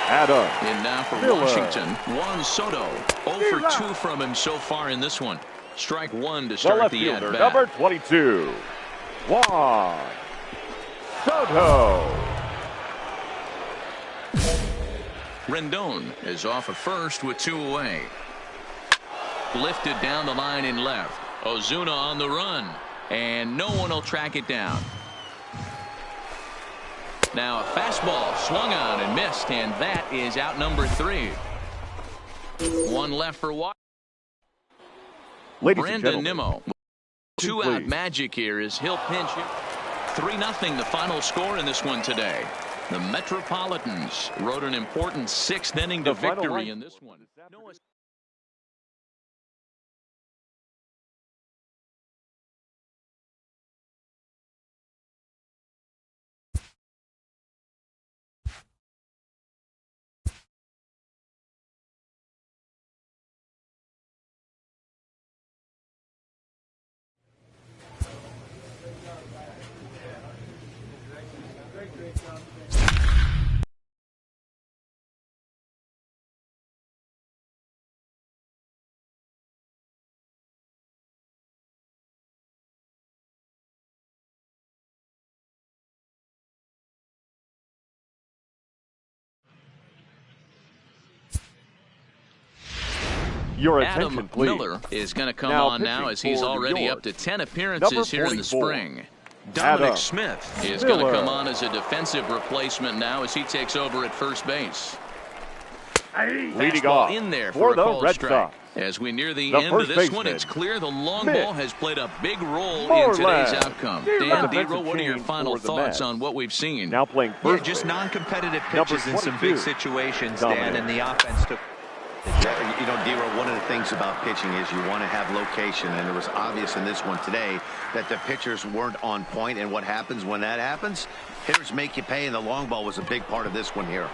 Adam In now for Miller. Washington, Juan Soto. 0 for 2 from him so far in this one. Strike 1 to The start left the fielder, at-bat. number 22, Juan Soto. Rendon is off at first with 2 away. Lifted down the line in left. Ozuna on the run. And no one will track it down. Now a fastball swung on and missed, and that is out number 3. 1 left for Washington. Ladies and Brandon gentlemen, Nimmo. 2-out magic here as he'll pinch it. 3-0 the final score in this one today. The Metropolitans rode an important 6th inning to The final victory line in this one. your attention, Adam please. Miller is going to come Now on now pitching as he's for New already York, up to 10 appearances number here in the 44, spring. Dominic Adam Smith is going to Miller. come on as a defensive replacement now as he takes over at first base. Leading off in there for for a the called Red strike. Sox. As we near the The end of first this one, baseman, it's clear the long Mitch ball has played a big role in today's Moreland. outcome. A Dan defensive Dero, what are your change final for the thoughts Mets. on what we've seen? Now playing Yeah, first just base. non-competitive Number pitches in some 22. big situations, Dominic. Dan, and the offense took. You know, Dero, one of the things about pitching is you want to have location, and it was obvious in this one today that the pitchers weren't on point, and what happens when that happens? Hitters make you pay, and the long ball was a big part of this one here.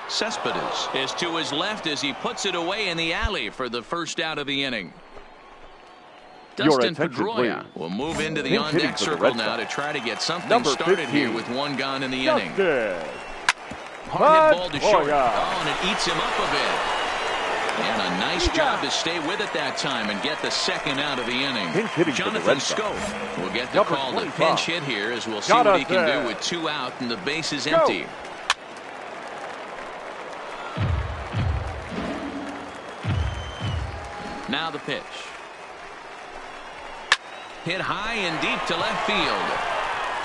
Cespedes is to his left as he puts it away in the alley for the first out of the inning. Your Dustin attention, Pedroia please. will move into the Pinch hitting on-deck for the circle Red now Sox. to try to get something Number started 15. here with one gone in the inning. Justin. Hard hit ball to short. Pedroia. Oh, and it eats him up a bit. And a nice job to stay with it that time and get the second out of the inning. Pinch hitting for the Jonathan Red Sox. Scope will get the Number call to 25. pinch hit here as we'll see what he can Jonathan. do with 2 out and the base is Go. empty. Now the pitch. Hit high and deep to left field.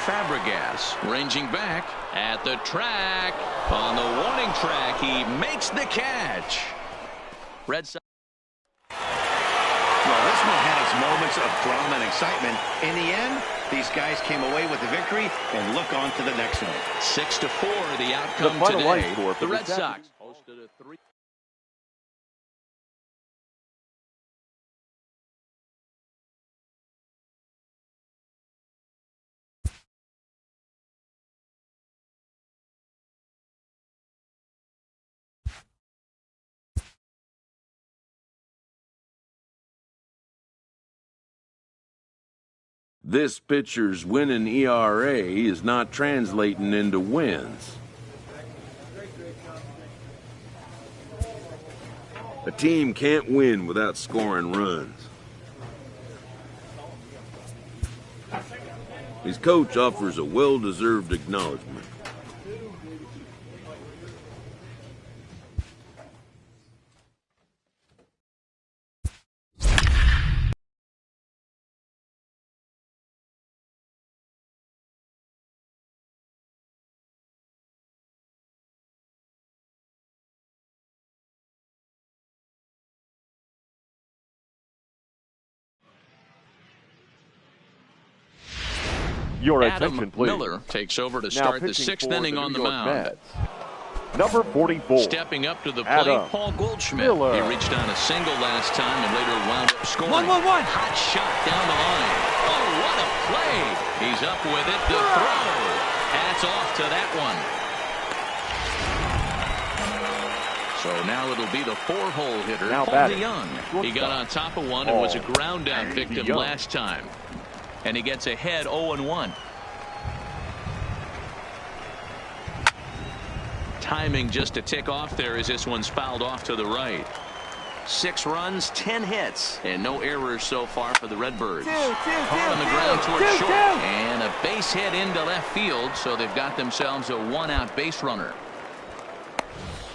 Fabregas ranging back at the track. On the warning track, he makes the catch. Red Sox. Well, this one had its moments of drama and excitement. In the end, these guys came away with the victory and look on to the next one. 6-4, the outcome The final line today. score for The Red this Sox hosted a 3. This pitcher's winning ERA is not translating into wins. A team can't win without scoring runs. His coach offers a well-deserved acknowledgement. Your Adam attention, please. Miller takes over to Now start the pitching 6th for inning the on New the York mound. Mets. Number 44. Stepping up to the plate, Adam Paul Goldschmidt. Miller. He reached on a single last time and later wound up scoring. 1-1-1. Hot shot down the line. Oh, what a play. He's up with it. The throw. Hats off to that one. So now it'll be the 4-hole hitter, Now Paul batting. DeYoung. He got on top of one and was a ground out victim DeYoung. last time. And he gets ahead 0-1. Timing just to tick off there as this one's fouled off to the right. 6 runs, 10 hits, and no errors so far for the Redbirds. Hard on the ground towards short, and a base hit into left field, so they've got themselves a 1-out base runner.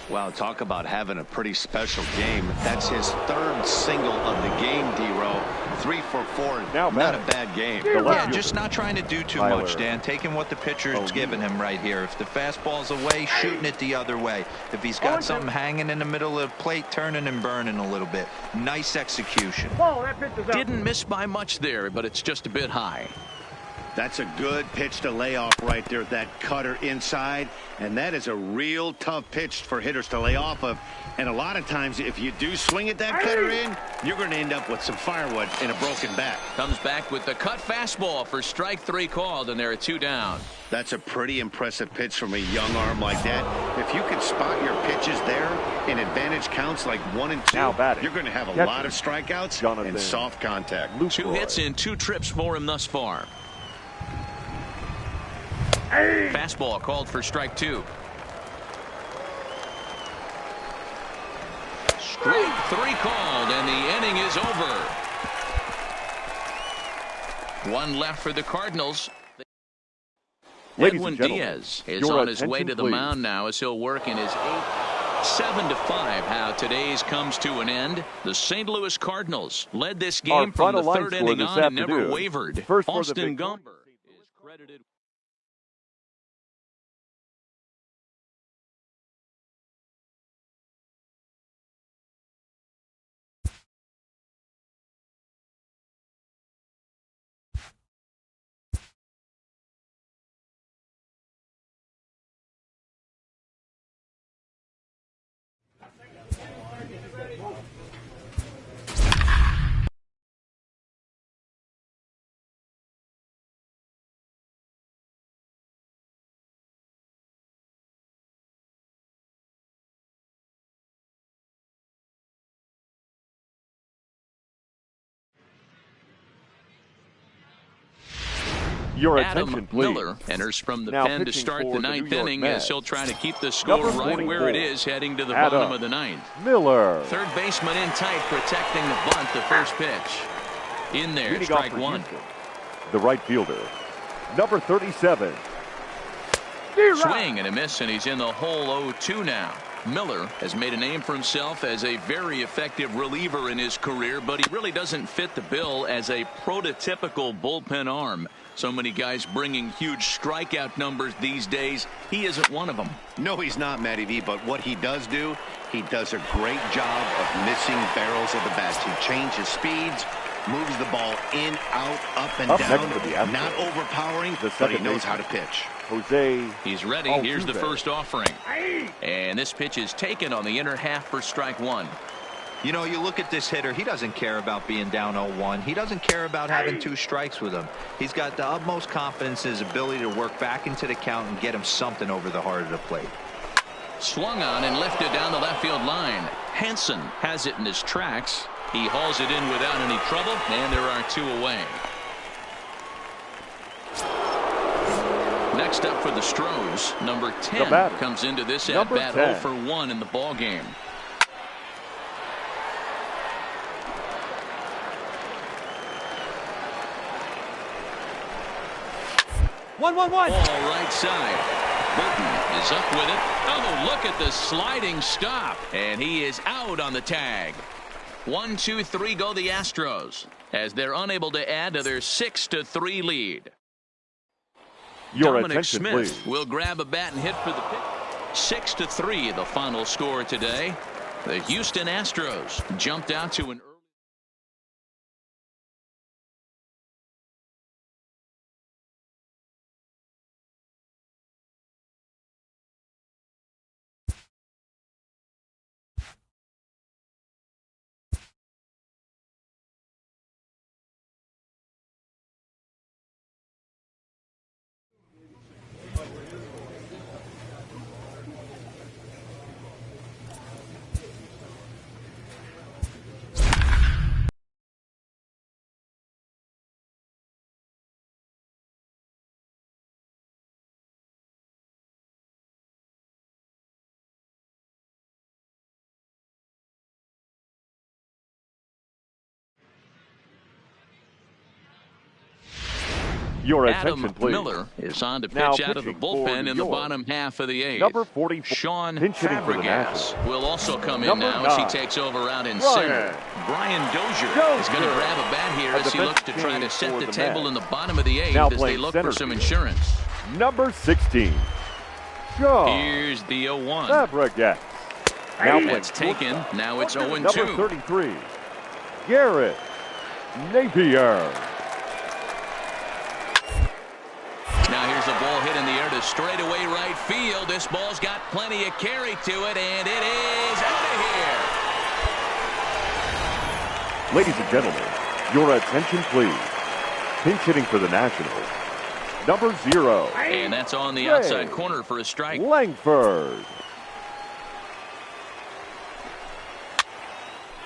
Wow, talk about having a pretty special game. That's his 3rd single of the game, D-Row. 3 for 4. Now not a batting. bad game. The left Yeah, fielder, just not trying to do too Tyler much, Dan. Taking what the pitcher's O'Neill. giving him right here. If the fastball's away, shooting it the other way. If he's got something hanging in the middle of the plate, turning and burning a little bit. Nice execution. Didn't miss by much there, but it's just a bit high. That's a good pitch to lay off right there, that cutter inside. And that is a real tough pitch for hitters to lay off of. And a lot of times, if you do swing at that cutter in, you're going to end up with some firewood and a broken bat. Comes back with the cut fastball for strike 3 called, and there are 2 down. That's a pretty impressive pitch from a young arm like that. If you can spot your pitches there in advantage counts like 1 and 2, Now batting. you're going to have a Catcher, lot of strikeouts Jonathan and soft contact. 2 hits in 2 trips for him thus far. Fastball called for strike 2. Strike 3 called, and the inning is over. 1 left for the Cardinals. Ladies Edwin and gentlemen, Diaz is your on his way attention, to the please. mound now as he'll work in his 8th. 7-5, how today's comes to an end. The St. Louis Cardinals led this Our game from the final line 3rd score inning this on and never afternoon. wavered. First for the Austin victory. Gumber is credited Your Adam attention, please. Miller enters from the Now pen to pitching start for the the ninth New York inning Mets. as he'll try to keep the score Number right where it 44. is heading to the Adam bottom of the ninth. Miller. Third baseman in tight, protecting the bunt, the first pitch. In there, Leading off strike for one. Houston, the right fielder, number 37. Swing and a miss, and he's in the hole 0-2 now. Miller has made a name for himself as a very effective reliever in his career, but he really doesn't fit the bill as a prototypical bullpen arm. So many guys bringing huge strikeout numbers these days. He isn't one of them. No, he's not, Matty V, but what he does do, he does a great job of missing barrels of the best. He changes speeds, moves the ball in, out, up, and Up down. next to the Astros, Not overpowering, the but he second knows how to baseman, pitch. Jose. He's ready. Here's the first offering. And this pitch is taken on the inner half for strike one. You know, you look at this hitter, he doesn't care about being down 0-1. He doesn't care about having 2 strikes with him. He's got the utmost confidence in his ability to work back into the count and get him something over the heart of the plate. Swung on and lifted down the left field line. Hansen has it in his tracks. He hauls it in without any trouble, and there are 2 away. Next up for the Stros, number 10 comes into this at-bat 0 for 1 in the ball game. One. Ball right side. Burton is up with it. Oh, look at the sliding stop. And he is out on the tag. 1, 2, 3 go the Astros as they're unable to add to their 6-3 lead. Your Dominic attention, Smith please. will grab a bat and hit for the pitch. 6-3 the final score today. The Houston Astros jumped out to an early. Your Adam attention, please. Miller is on to pitch Now out of the pitching for bullpen New in the York, bottom half of the 8th. number 44, Sean pinch hitting for the Fabregas Nationals. will also come in Number now as he 9, takes over out in Brian center. Brian Dozier is going to grab a bat here A as he looks to try to defensive set change the for the table Mets. in the bottom of the 8th Now as they playing look center for some field, insurance. number 16, Sean Here's the 0-1. Fabregas. Now That's playing taken. shortstop, Now it's number 0-2. 33, Garrett Napier. Now here's a ball hit in the air to straightaway right field. This ball's got plenty of carry to it, and it is out of here. Ladies and gentlemen, your attention, please. Pinch hitting for the Nationals, number 0, And that's on the Ray outside corner for a strike. Langford.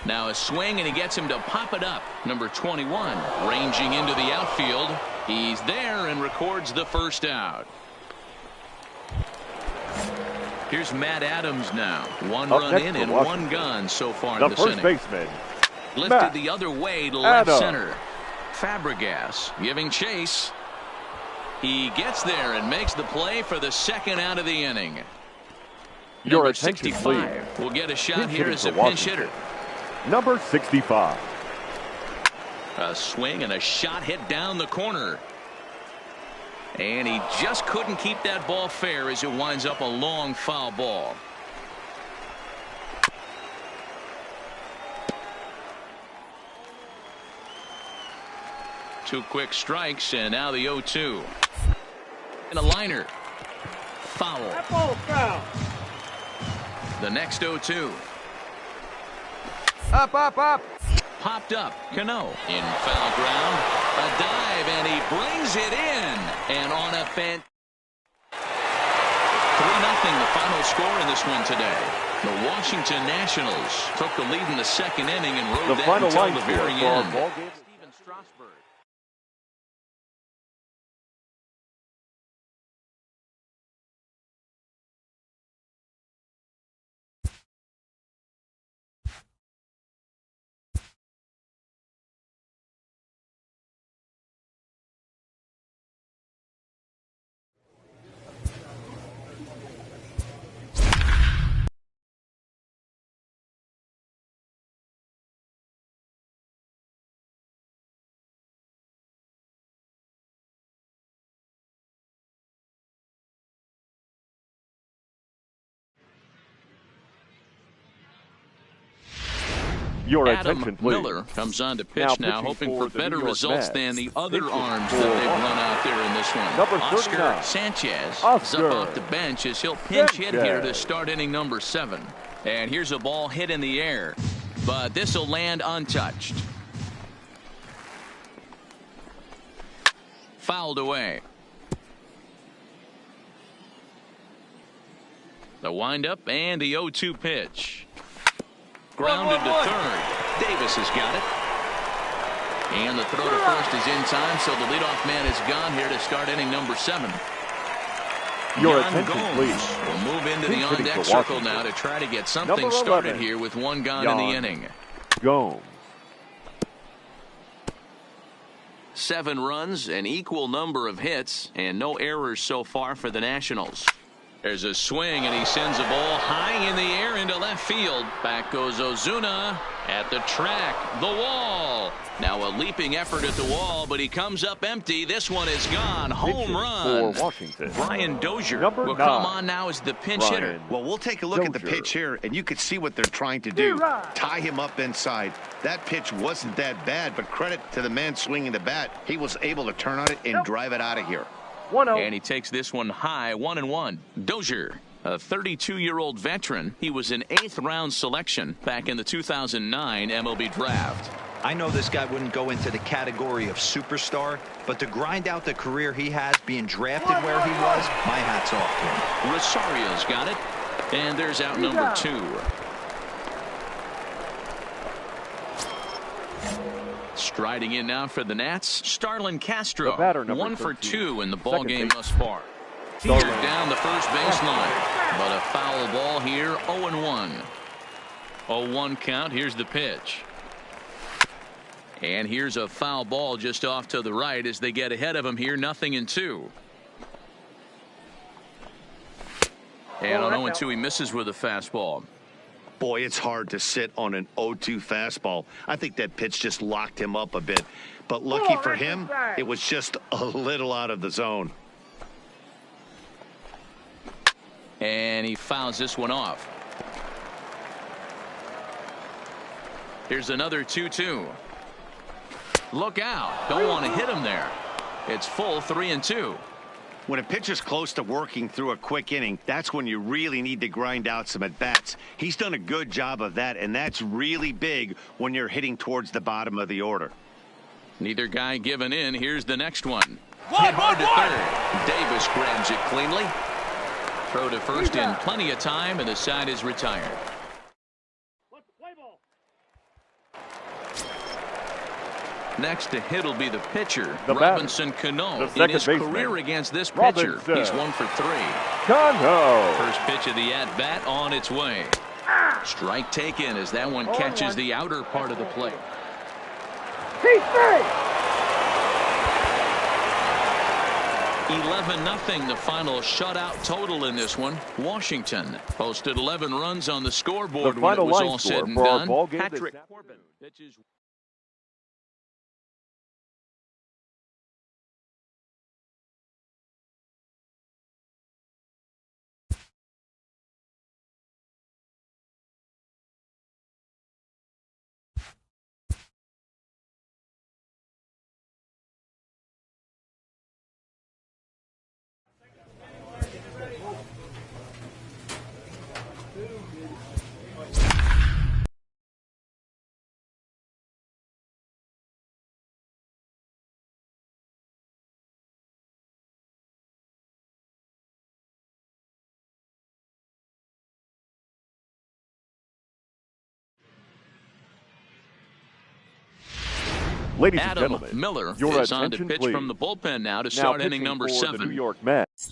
Now a swing, and he gets him to pop it up. Number 21, ranging into the outfield. He's there and records the first out. Here's Matt Adams now. One Up run next in for and Washington, 1 gun so far the in this first inning. baseman, Lifted Matt the other way to left Adams. center. Fabregas giving chase. He gets there and makes the play for the second out of the inning. Your Number attention, 65 please. will get a shot Pinch here hitting as for a pinch Washington, hitter. number 65. A swing and a shot hit down the corner. And he just couldn't keep that ball fair as it winds up a long foul ball. Two quick strikes, and now the 0-2. And a liner. Foul. That ball foul. The next 0-2. Up. Popped up. Cano in foul ground. A dive, and he brings it in. And on a 3-0 the final score in this one today. The Washington Nationals took the lead in the second inning and rode The that final until line the score very for our end. ball game. Your Adam attention, please. Miller comes on to pitch now, pitching hoping for for the better New York results Mets. than the other Pitching arms for that they've run out there in this one. Number Oscar 39. Sanchez is Oscar up off the bench as he'll pinch hit here to Sanchez. start inning number 7. And here's a ball hit in the air, but this will land untouched. Fouled away. The windup and the 0-2 pitch. Grounded to third. Davis has got it. And the throw to first is in time, so the leadoff man is gone here to start inning number 7. Your Yan attention, Gomes please. will move into He's the hitting on-deck for circle Washington. now to try to get something Number started 11. here with one gone in the Yan inning. Gomes. 7 runs, an equal number of hits, and no errors so far for the Nationals. There's a swing, and he sends a ball high in the air into left field. Back goes Ozuna at the track, the wall. Now a leaping effort at the wall, but he comes up empty. This one is gone. Home Pitching run. for Washington. Brian Dozier Number will 9. come on now as the pinch hitter. Brian Well, we'll take a look at the Dozier. pitch here, and you can see what they're trying to do. Tie him up inside. That pitch wasn't that bad, but credit to the man swinging the bat. He was able to turn on it and drive it out of here. 1-0. And he takes this one high, 1-1. Dozier, a 32-year-old veteran. He was an 8th-round selection back in the 2009 MLB draft. I know this guy wouldn't go into the category of superstar, but to grind out the career he has being drafted where he was, my hat's off to him. Rosario's got it. And there's out number 2. Striding in now for the Nats, Starlin Castro. The batter, number 1 for 13. 2 in the ball Second game base. thus far. Starlin. Here down the first baseline, but a foul ball here, 0-1. 0-1 count. Here's the pitch. And here's a foul ball just off to the right as they get ahead of him here, 0-2. And on 0-2, he misses with a fastball. Boy, it's hard to sit on an 0-2 fastball. I think that pitch just locked him up a bit. But lucky for him, it was just a little out of the zone. And he fouls this one off. Here's another 2-2. Look out. Don't want to hit him there. It's full 3-2. When a pitcher's close to working through a quick inning, that's when you really need to grind out some at-bats. He's done a good job of that, and that's really big when you're hitting towards the bottom of the order. Neither guy giving in. Here's the next one. Hit hard to third. Davis grabs it cleanly. Throw to first in plenty of time, and the side is retired. Next to hit will be the pitcher, The batter, Robinson Cano. the In second his baseman, career against this pitcher, Robinson he's 1 for 3. Cano. First pitch of the at-bat on its way. Strike taken as that one catches the outer part of the plate. 11-0 the final shutout total in this one. Washington posted 11 runs on the scoreboard The when it final was line all score said and for our done. ball game Patrick this Corbin pitches. Ladies and Adam gentlemen, Miller your is on to attention, pitch please. from the bullpen now to Now start inning pitching number for 7. the New York Mets,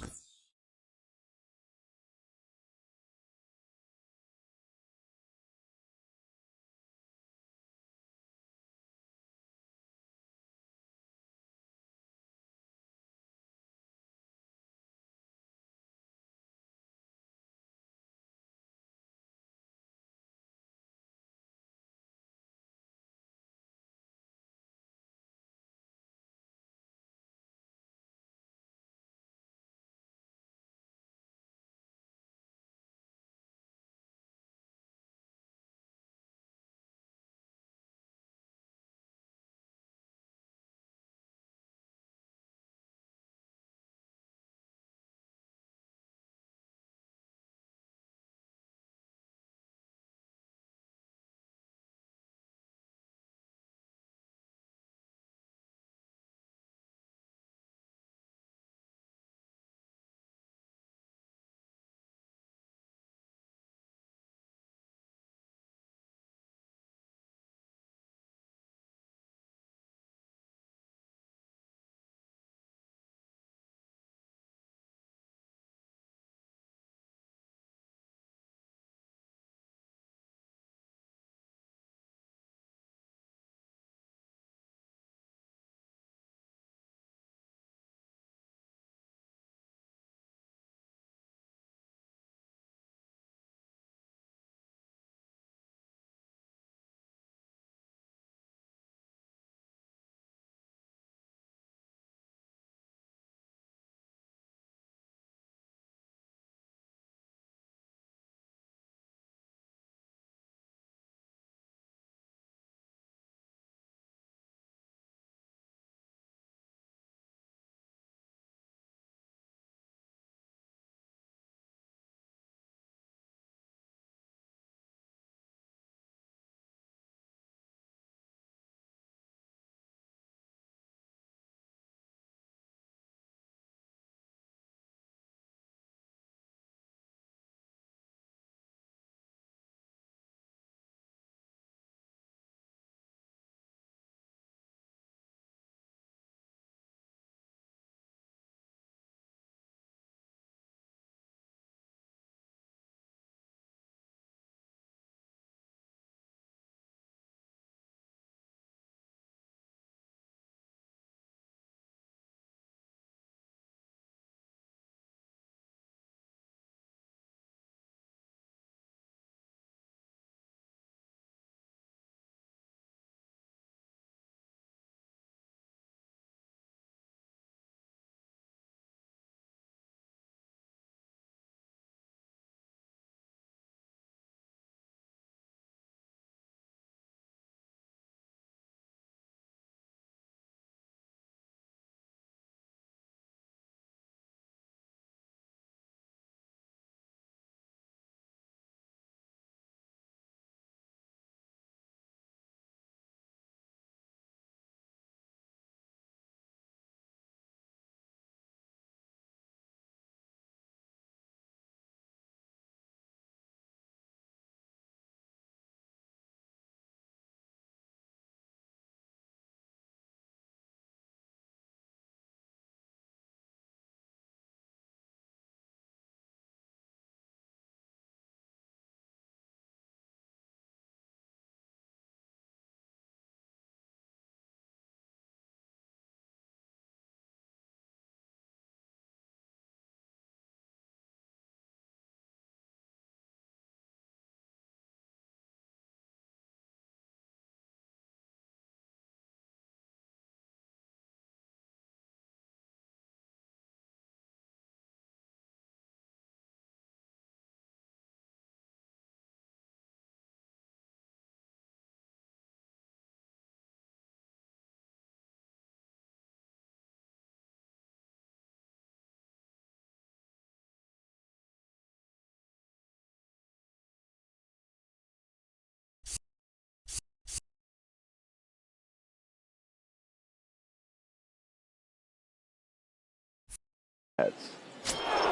Mets.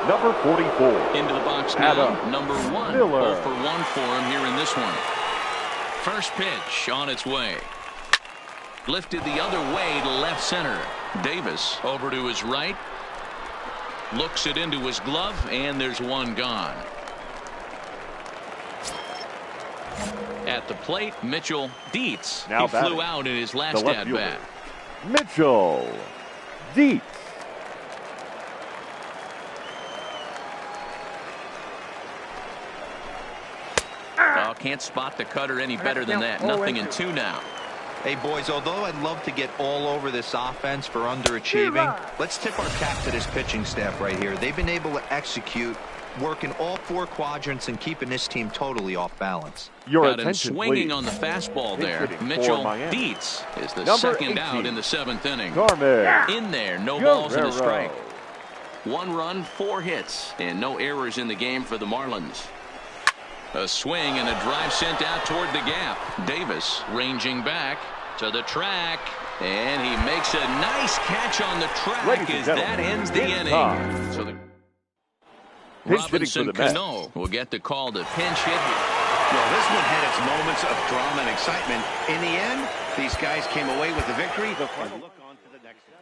Number 44. Into the box now, Adam number 1. Miller. 0 for 1 for him here in this one. First pitch on its way. Lifted the other way to left center. Davis over to his right. Looks it into his glove, and there's one gone. At the plate, Mitchell Dietz. Now he flew out in his last at bat. Mitchell Dietz. Oh, can't spot the cutter any better than that. Nothing in 2 now. Hey, boys, although I'd love to get all over this offense for underachieving, let's tip our cap to this pitching staff right here. They've been able to execute, working all 4 quadrants and keeping this team totally off balance. Your Got him attention, swinging please. on the fastball there. Hitting for Mitchell Miami. Dietz is the Number second 18. out in the 7th inning. Garman. In there, no balls and a Guerrero. strike. 1 run, 4 hits, and no errors in the game for the Marlins. A swing and a drive sent out toward the gap. Davis ranging back to the track, and he makes a nice catch on the track as that ends the inning. So the Robinson Cano will get the call to pinch hit. Well, this one had its moments of drama and excitement. In the end, these guys came away with the victory. And look on to the next one.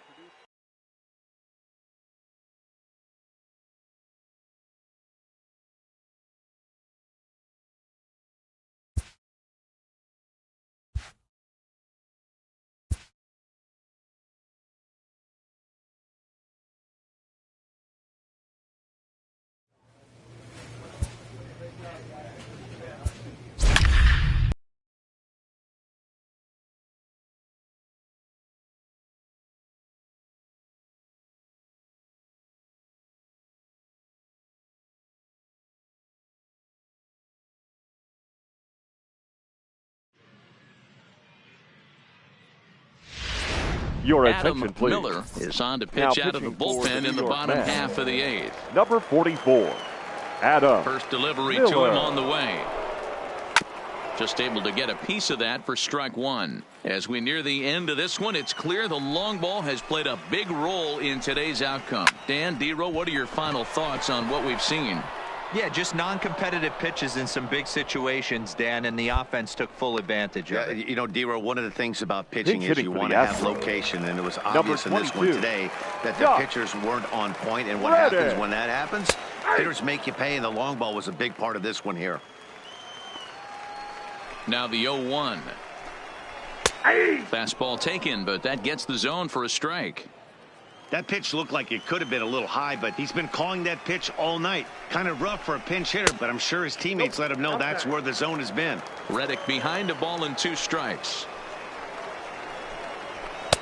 Your Adam attention, please. Miller is on to pitch Now out of the pitching for bullpen the in the New York bottom Mets. half of the 8th. Number 44. Adam First delivery Miller. to him on the way. Just able to get a piece of that for strike 1. As we near the end of this one, it's clear the long ball has played a big role in today's outcome. Dan, D-Row, what are your final thoughts on what we've seen? Yeah, just non-competitive pitches in some big situations, Dan, and the offense took full advantage of it. You know, D-Row, one of the things about pitching is hitting you for want the to have Astros. location, and it was obvious in this one 22. today that the pitchers weren't on point, and what Ready. happens when that happens? Hitters make you pay, and the long ball was a big part of this one here. Now the 0-1. Fastball taken, but that gets the zone for a strike. That pitch looked like it could have been a little high, but he's been calling that pitch all night. Kind of rough for a pinch hitter, but I'm sure his teammates let him know that's where the zone has been. Reddick behind a ball and 2 strikes.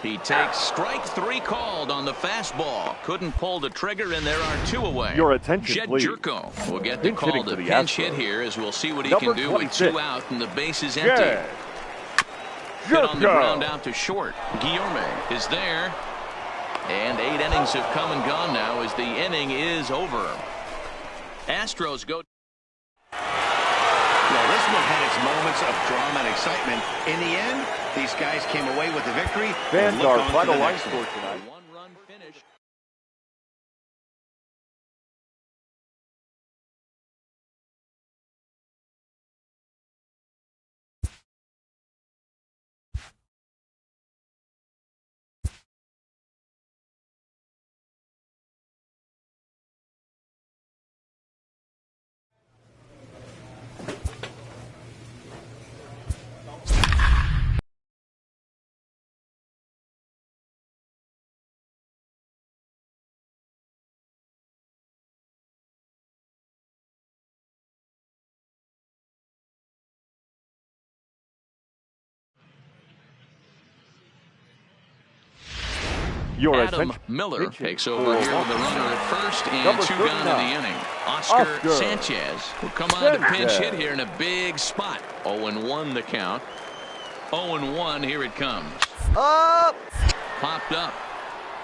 He takes strike 3 called on the fastball. Couldn't pull the trigger, and there are 2 away. Your attention, Jed please. Jerko will get the Pinch call hitting to for the pinch Astros. hit here, as we'll see what he Number can do with 26. 2 out and the bases empty. Jed Hit on the Jerko. ground out to short. Guillorme is there. And 8 innings have come and gone now as the inning is over. Astros go. Well, this one had its moments of drama and excitement. In the end, these guys came away with the victory. Fans And look are on to final the line next score one. tonight. 1-run finish. Your Adam attention. Miller Pitching takes over for here with a Washington. runner at first and Number 2 gone in the 39. inning. Oscar Oscar Sanchez will come on to pinch Sanchez. hit here in a big spot. 0-1 the count. 0-1, here it comes. Up. Popped up.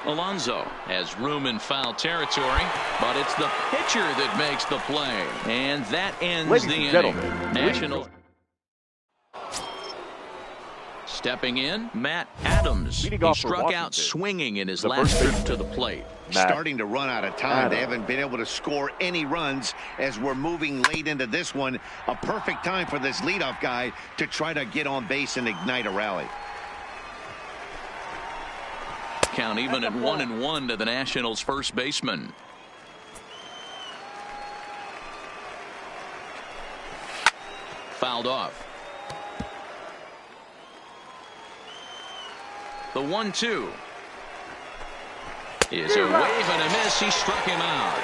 Alonso has room in foul territory, but it's the pitcher that makes the play. And that ends Ladies the and inning. gentlemen, Nationals Stepping in, Matt Adams. He struck out swinging in his last trip to the plate. Starting to run out of time. They haven't been able to score any runs as we're moving late into this one. A perfect time for this leadoff guy to try to get on base and ignite a rally. Count even at 1-1 to the Nationals' first baseman. Fouled off. The 1-2 is a wave and a miss. He struck him out.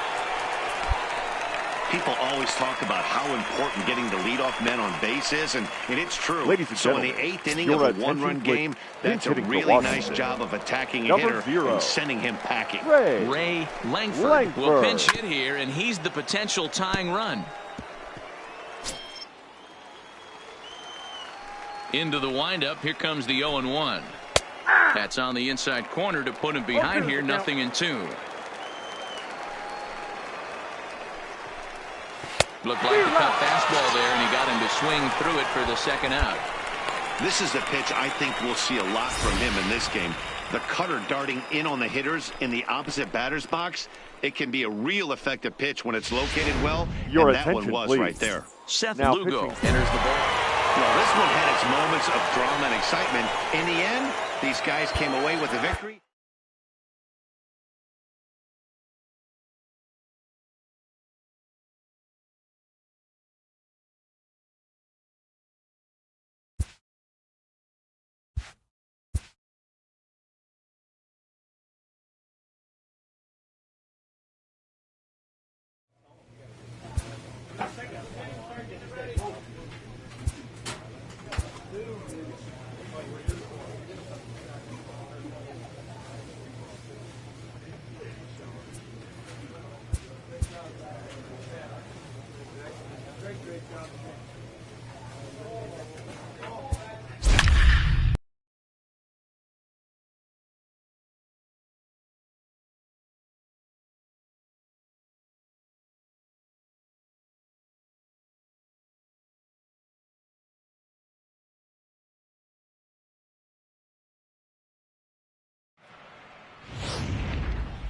People always talk about how important getting the leadoff men on base is, and it's true. Ladies and so gentlemen, in the 8th inning of a one-run game, that's a really nice job of attacking a hitter and sending him packing. Ray Langford will pinch hit here, and he's the potential tying run. Into the windup. Here comes the 0-1. That's on the inside corner to put him behind here. 0-2. Looked like the cut fastball there, and he got him to swing through it for the second out. This is a pitch I think we'll see a lot from him in this game. The cutter darting in on the hitters in the opposite batter's box. It can be a real effective pitch when it's located well, and that one was right there. Seth Lugo enters the ball. Well, this one had its moments of drama and excitement. In the end, these guys came away with a victory.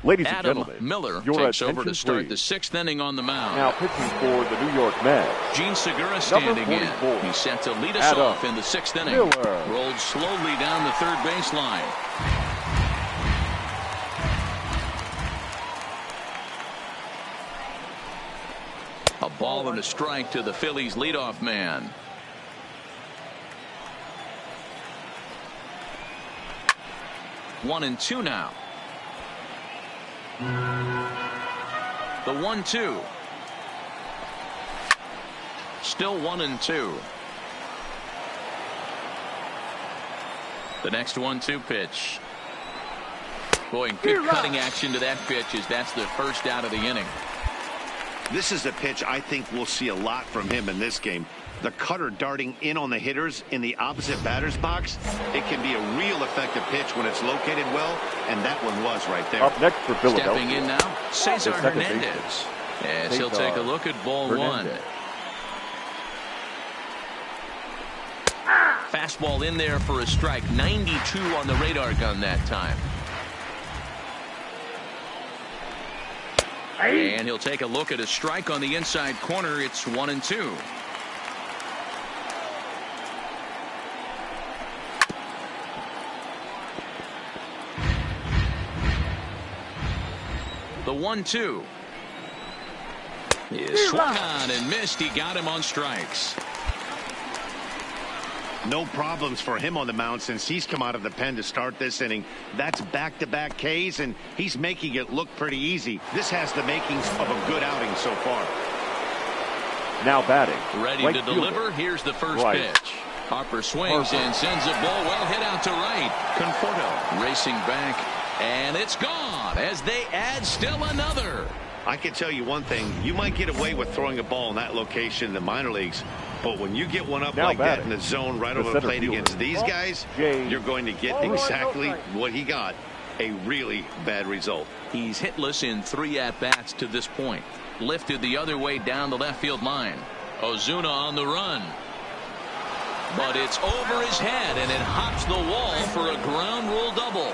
Ladies and Adam gentlemen, Miller your takes over to attention, start please. the 6th inning on the mound. Now pitching for the New York Mets, Gene Segura standing in. He's set to lead us off in the 6th inning. Miller. Rolled slowly down the third baseline. A ball and a strike to the Phillies leadoff man. One and two now. The 1-2. Still 1-2. The next 1-2 pitch. Boy, good cutting action to that pitch as that's the first out of the inning. This is a pitch I think we'll see a lot from him in this game. The cutter darting in on the hitters in the opposite batter's box. It can be a real effective pitch when it's located well, and that one was right there. Up next for Philadelphia. Stepping in now, Cesar Hernandez. As he'll take a look at ball one. Fastball in there for a strike. 92 on the radar gun that time. And he'll take a look at a strike on the inside corner. It's 1-2. The 1-2 is swung on and missed. He got him on strikes. No problems for him on the mound since he's come out of the pen to start this inning. That's back-to-back Ks, and he's making it look pretty easy. This has the makings of a good outing so far. Now batting. Ready right to deliver. Here's the first pitch. Harper swings and sends a ball well hit out to right. Conforto racing back, and it's gone as they add still another. I can tell you one thing. You might get away with throwing a ball in that location in the minor leagues, but when you get one up like that in the zone right over the plate against these guys, you're going to get exactly what he got, a really bad result. He's hitless in 3 at-bats to this point. Lifted the other way down the left field line. Ozuna on the run. but it's over his head, and it hops the wall for a ground rule double.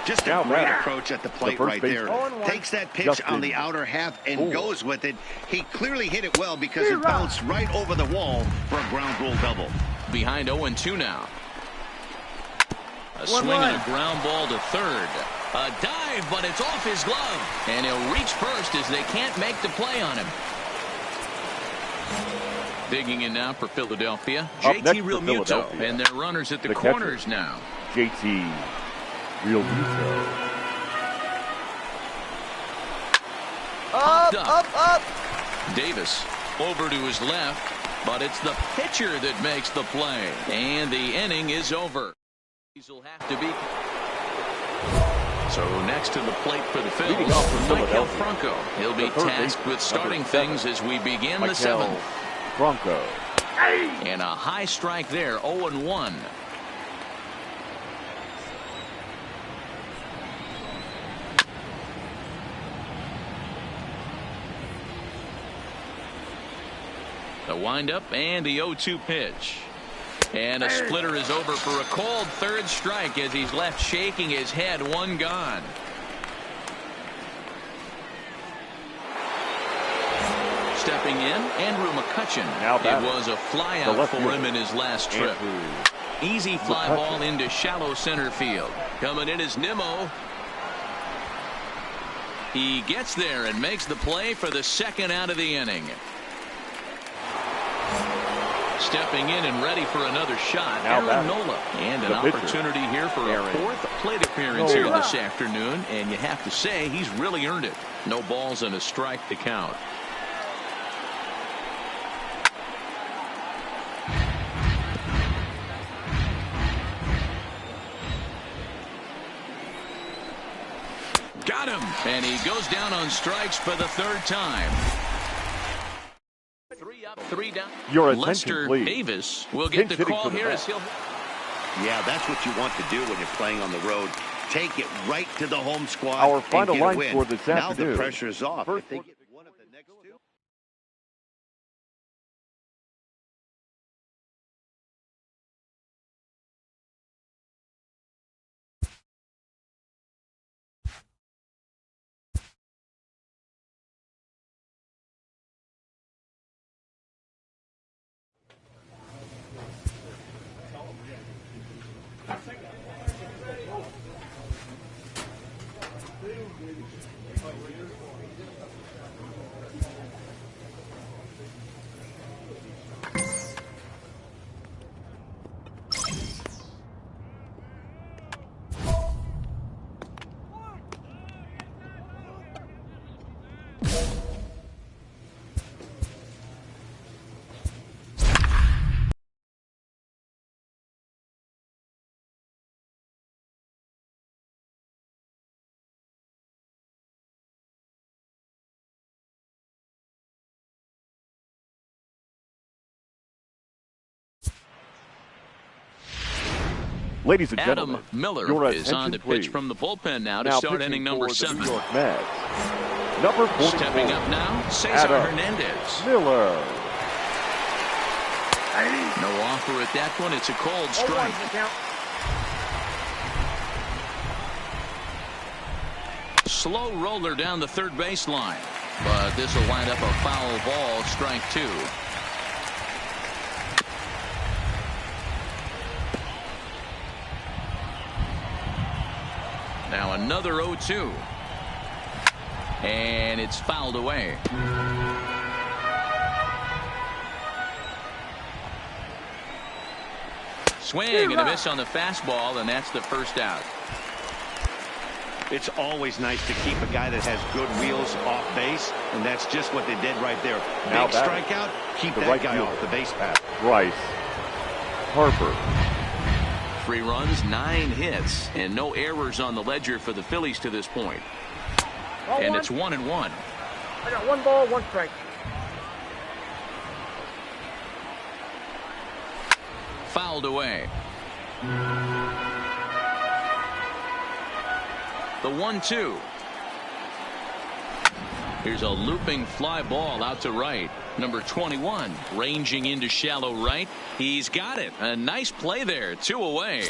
Just a great approach at the plate right there. Takes that pitch on the outer half and goes with it. He clearly hit it well because it bounced right over the wall for a ground rule double. Behind 0-2 now. A swing and a ground ball to third. A dive, but it's off his glove. And he'll reach first as they can't make the play on him. Digging in now for Philadelphia. JT Realmuto. And their runners at the corners now. JT Realmuto. Up. Davis over to his left, but it's the pitcher that makes the play. And the inning is over. He'll have to be. So next to the plate for the Phils, Michael Franco. He'll be tasked with starting things as we begin the seventh. Franco. And a high strike there, 0-1. The windup and the 0-2 pitch. And a splitter is over for a called third strike as he's left shaking his head. One gone. Stepping in, Andrew McCutchen. It was a flyout for him in his last trip. Easy fly ball into shallow center field. Coming in is Nimmo. He gets there and makes the play for the second out of the inning. Stepping in and ready for another shot, Aaron Nola. And an opportunity here for a fourth plate appearance here this afternoon. And you have to say he's really earned it. No balls and a strike to count. Got him. And he goes down on strikes for the third time. 3 up, 3 down. Lester Davis will get the call here as he'll. Yeah, that's what you want to do when you're playing on the road. Take it right to the home squad. Our final line win. for this now afternoon. The pressure's off. If they get one of the next two. Ladies and gentlemen, Adam Miller is on the pitch from the bullpen now to start inning number 7. New York Mets. Number 44. Stepping up now, Cesar Hernandez. Miller. No offer at that one. It's a called strike. Slow roller down the third baseline, but this will wind up a foul ball. Strike 2. Now another 0-2. And it's fouled away. Swing and a miss on the fastball, and that's the first out. It's always nice to keep a guy that has good wheels off base, and that's just what they did right there. Big strikeout, keep that guy off the base path. Bryce Harper. 3 runs, 9 hits, and no errors on the ledger for the Phillies to this point. And it's 1-1. I got 1 ball, 1 strike. Fouled away. The 1-2. Here's a looping fly ball out to right. Number 21, ranging into shallow right. He's got it. A nice play there. 2 away.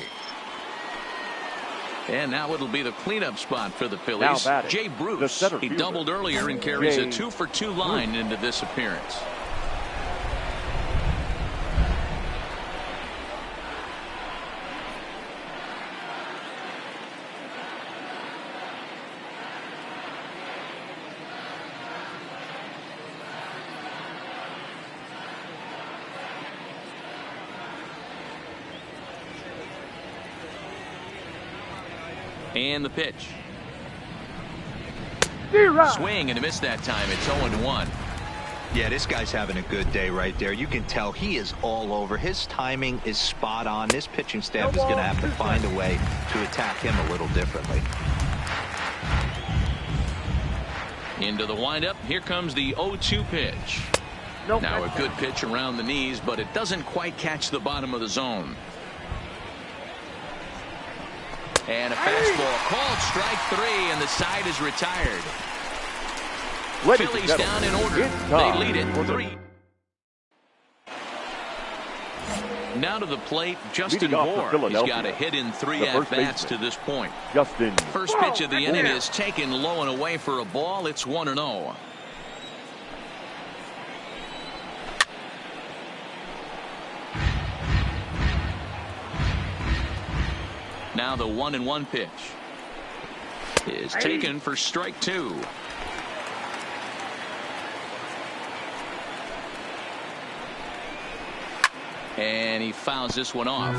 And now it'll be the cleanup spot for the Phillies. Jay Bruce. He doubled earlier and carries a 2-for-2 line into this appearance. And the pitch. Swing and a miss that time. It's 0-1. Yeah, this guy's having a good day right there. You can tell he is all over. His timing is spot on. This pitching staff is going to have to find a way to attack him a little differently. Into the windup. Here comes the 0-2 pitch. Now a good pitch around the knees, but it doesn't quite catch the bottom of the zone. And a fastball called strike 3, and the side is retired. Phillies down in order. They lead it 3. Now to the plate, Justin Moore. He's got a hit in 3 at-bats to this point. First pitch of the inning is taken low and away for a ball. It's 1-0. Now the 1-1 pitch is taken for strike 2. And he fouls this one off.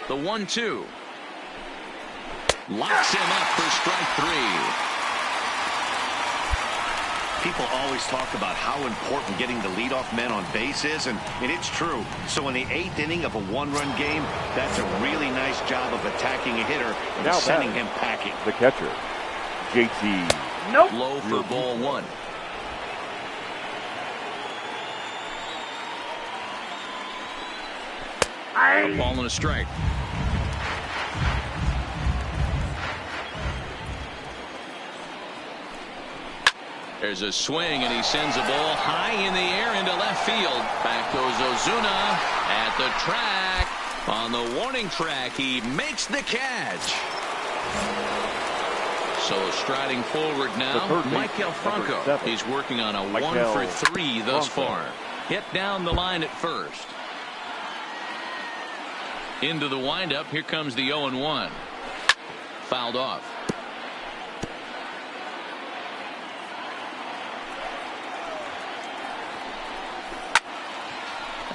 The 1-2 locks him up for strike 3. People always talk about how important getting the leadoff man on base is, and it's true. So in the 8th inning of a 1-run game, that's a really nice job of attacking a hitter and sending him packing. The catcher, JT. Low for ball 1. A ball and a strike. There's a swing, and he sends a ball high in the air into left field. Back goes Ozuna at the track. On the warning track, he makes the catch. So striding forward now, Michael Franco. He's working on a 1-for-3 thus far. Hit down the line at first. Into the windup. Here comes the 0-1. Fouled off.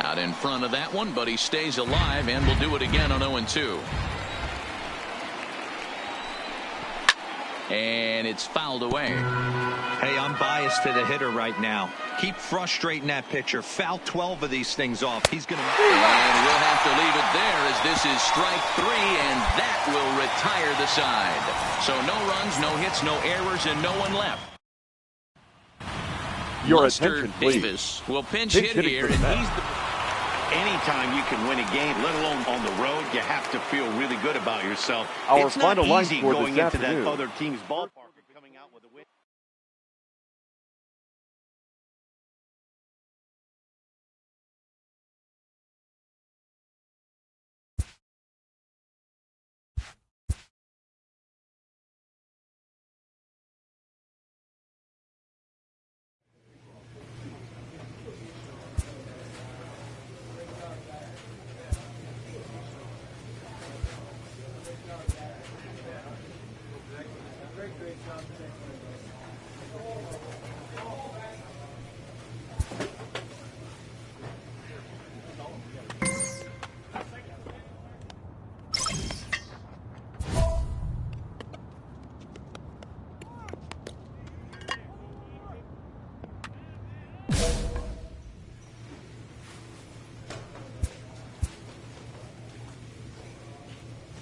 Out in front of that one, but he stays alive and will do it again on 0-2. And it's fouled away. Hey, I'm biased to the hitter right now. Keep frustrating that pitcher. Foul 12 of these things off. He's going to... And we'll have to leave it there as this is strike 3, and that will retire the side. So no runs, no hits, no errors, and no one left. Your Lester attention, please. Davis will pinch hit here, and he's the... Anytime you can win a game, let alone on the road, you have to feel really good about yourself. Our it's final not line easy score going this into that afternoon. other team's ballpark and coming out with a win.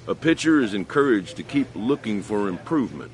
A pitcher is encouraged to keep looking for improvement.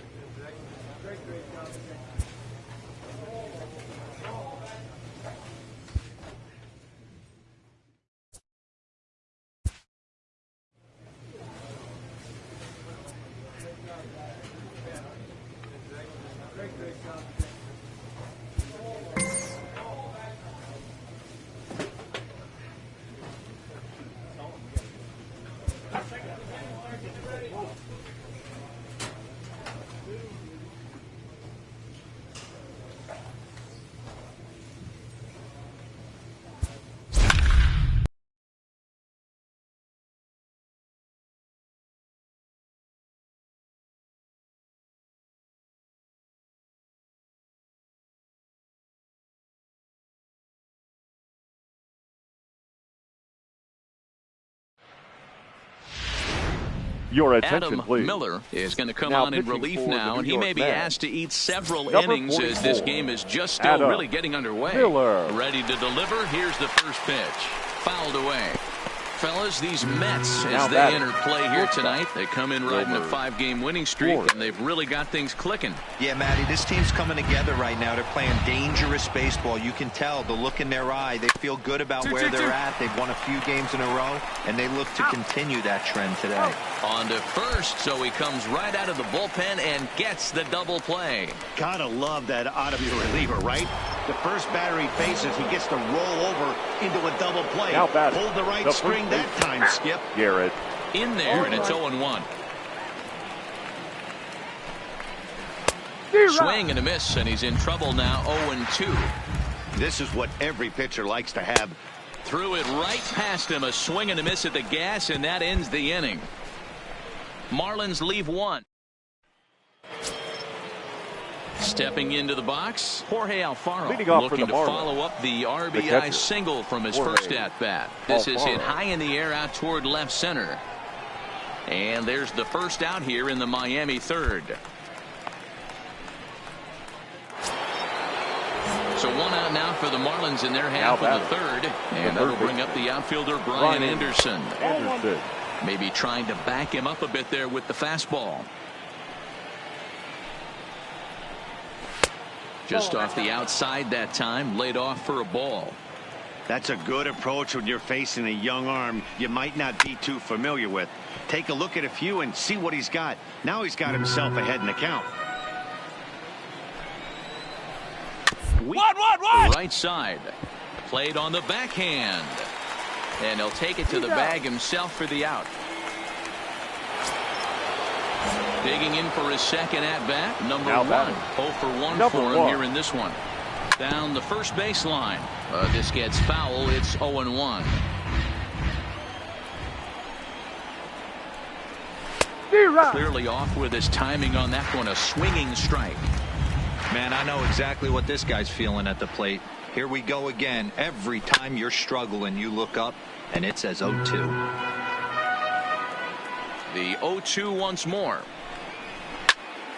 Your attention, Adam please. Miller is going to come Now on in pitching relief for the now, New and he York may be Mets. asked to eat several Number innings as this 44. game is just still Adam really getting underway. Miller. Ready to deliver. Here's the first pitch. Fouled away. Fellas, these Mets, Now as they batting. enter play here tonight, they come in riding a Number 5-game winning streak, 40. and they've really got things clicking. Yeah, Matty, this team's coming together right now. They're playing dangerous baseball. You can tell the look in their eye. They feel good about where they're at. They've won a few games in a row, and they look to continue that trend today. On to first, so he comes right out of the bullpen and gets the double play. Gotta love that out of your reliever, right? The first batter he faces, he gets to roll over into a double play. Now batting. Hold the right The string first that time, Skip. Garrett. In there, and it's 0-1. Swing and a miss, and he's in trouble now, 0-2. This is what every pitcher likes to have. Threw it right past him, a swing and a miss at the gas, and that ends the inning. Marlins leave one. Stepping into the box, Jorge Alfaro Leading off for looking the to Marlins, follow up the RBI catcher, single from his Jorge first at-bat. This is hit Alfaro. high in the air out toward left center. And there's the first out here in the Miami third. So one out now for the Marlins in their half of the third. And that'll bring up the outfielder Brian Anderson. Anderson. Maybe trying to back him up a bit there with the fastball. Just off the outside that time, laid off for a ball. That's a good approach when you're facing a young arm you might not be too familiar with. Take a look at a few and see what he's got. Now he's got himself ahead in the count. Right side. Played on the backhand. And he'll take it to the bag himself for the out. Digging in for his second at-bat, number Now 1. batting. 0 for 1 Number for him 1. here in this one. Down the first baseline. This gets foul. It's 0-1. Clearly off with his timing on that one. A swinging strike. Man, I know exactly what this guy's feeling at the plate. Here we go again. Every time you're struggling, you look up, and it says 0-2. The 0-2 once more.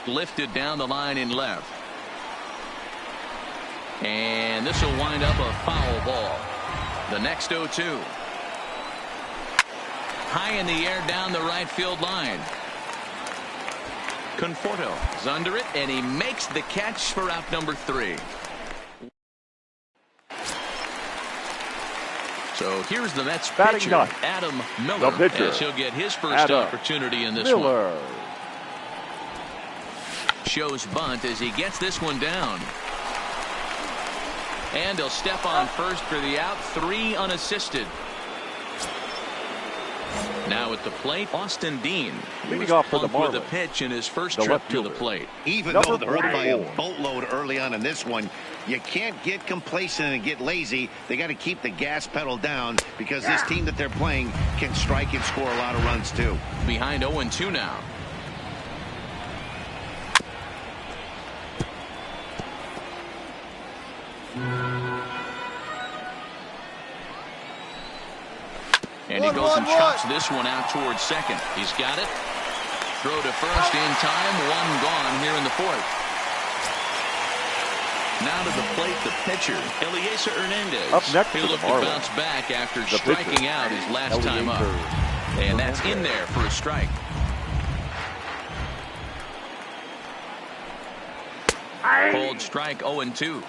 Lifted down the line in left. And this will wind up a foul ball. The next 0-2. High in the air down the right field line. Conforto is under it, and he makes the catch for out number 3. So here's the Mets Batting pitcher, ninth. Adam Miller, The pitcher, as he'll get his first Adam opportunity in this Miller. one. Shows bunt as he gets this one down. And he'll step on first for the out, 3 unassisted. Now at the plate, Austin Dean. Leading off for the With a Marlins, pitch in his first the trip left to the fielder. plate. Even Number though they're up by a 44. boatload early on in this one, you can't get complacent and get lazy. They got to keep the gas pedal down because this team that they're playing can strike and score a lot of runs too. Behind 0-2 now. And he goes and chops this one out towards second. He's got it. Throw to first in time. 1 gone here in the 4th. Now to the plate, the pitcher, Eliezer Hernandez. Up next He'll for the look to Marlins, bounce back after the striking pitcher, out his last time up. Eliezer And that's in there for a strike. Cold strike, 0-2.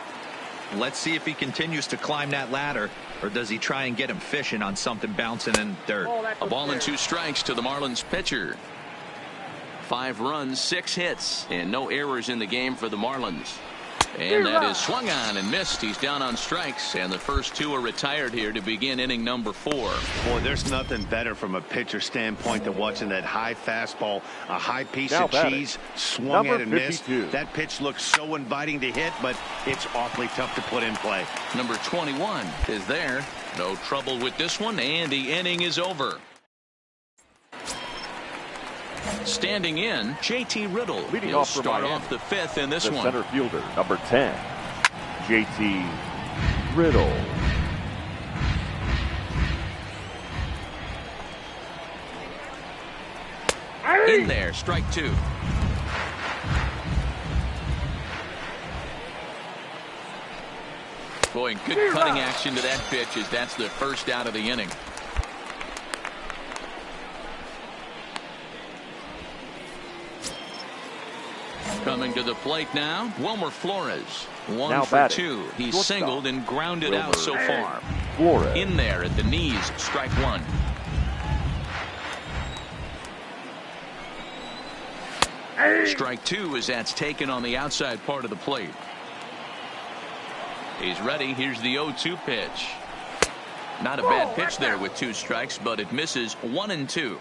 Let's see if he continues to climb that ladder, or does he try and get him fishing on something bouncing in dirt. A ball and 2 strikes to the Marlins pitcher. 5 runs, 6 hits, and no errors in the game for the Marlins. And that is swung on and missed. He's down on strikes, and the first 2 are retired here to begin inning number 4. Boy, there's nothing better from a pitcher standpoint than watching that high fastball, a high piece Now of batting, cheese, swung number at and missed. 52. That pitch looks so inviting to hit, but it's awfully tough to put in play. Number 21 is there. No trouble with this one, and the inning is over. Standing in, JT Riddle. Leading He'll off for start Miami, off the 5th in this the one. center fielder, number 10, JT Riddle. In there, strike two. Boy, good cutting action to that pitch as that's the first out of the inning. Coming to the plate now, Wilmer Flores. One for two. He's singled and grounded out so far. Flores. In there at the knees, strike one. Strike two as that's taken on the outside part of the plate. He's ready. Here's the 0-2 pitch. Not a bad pitch there with two strikes, but it misses 1-2.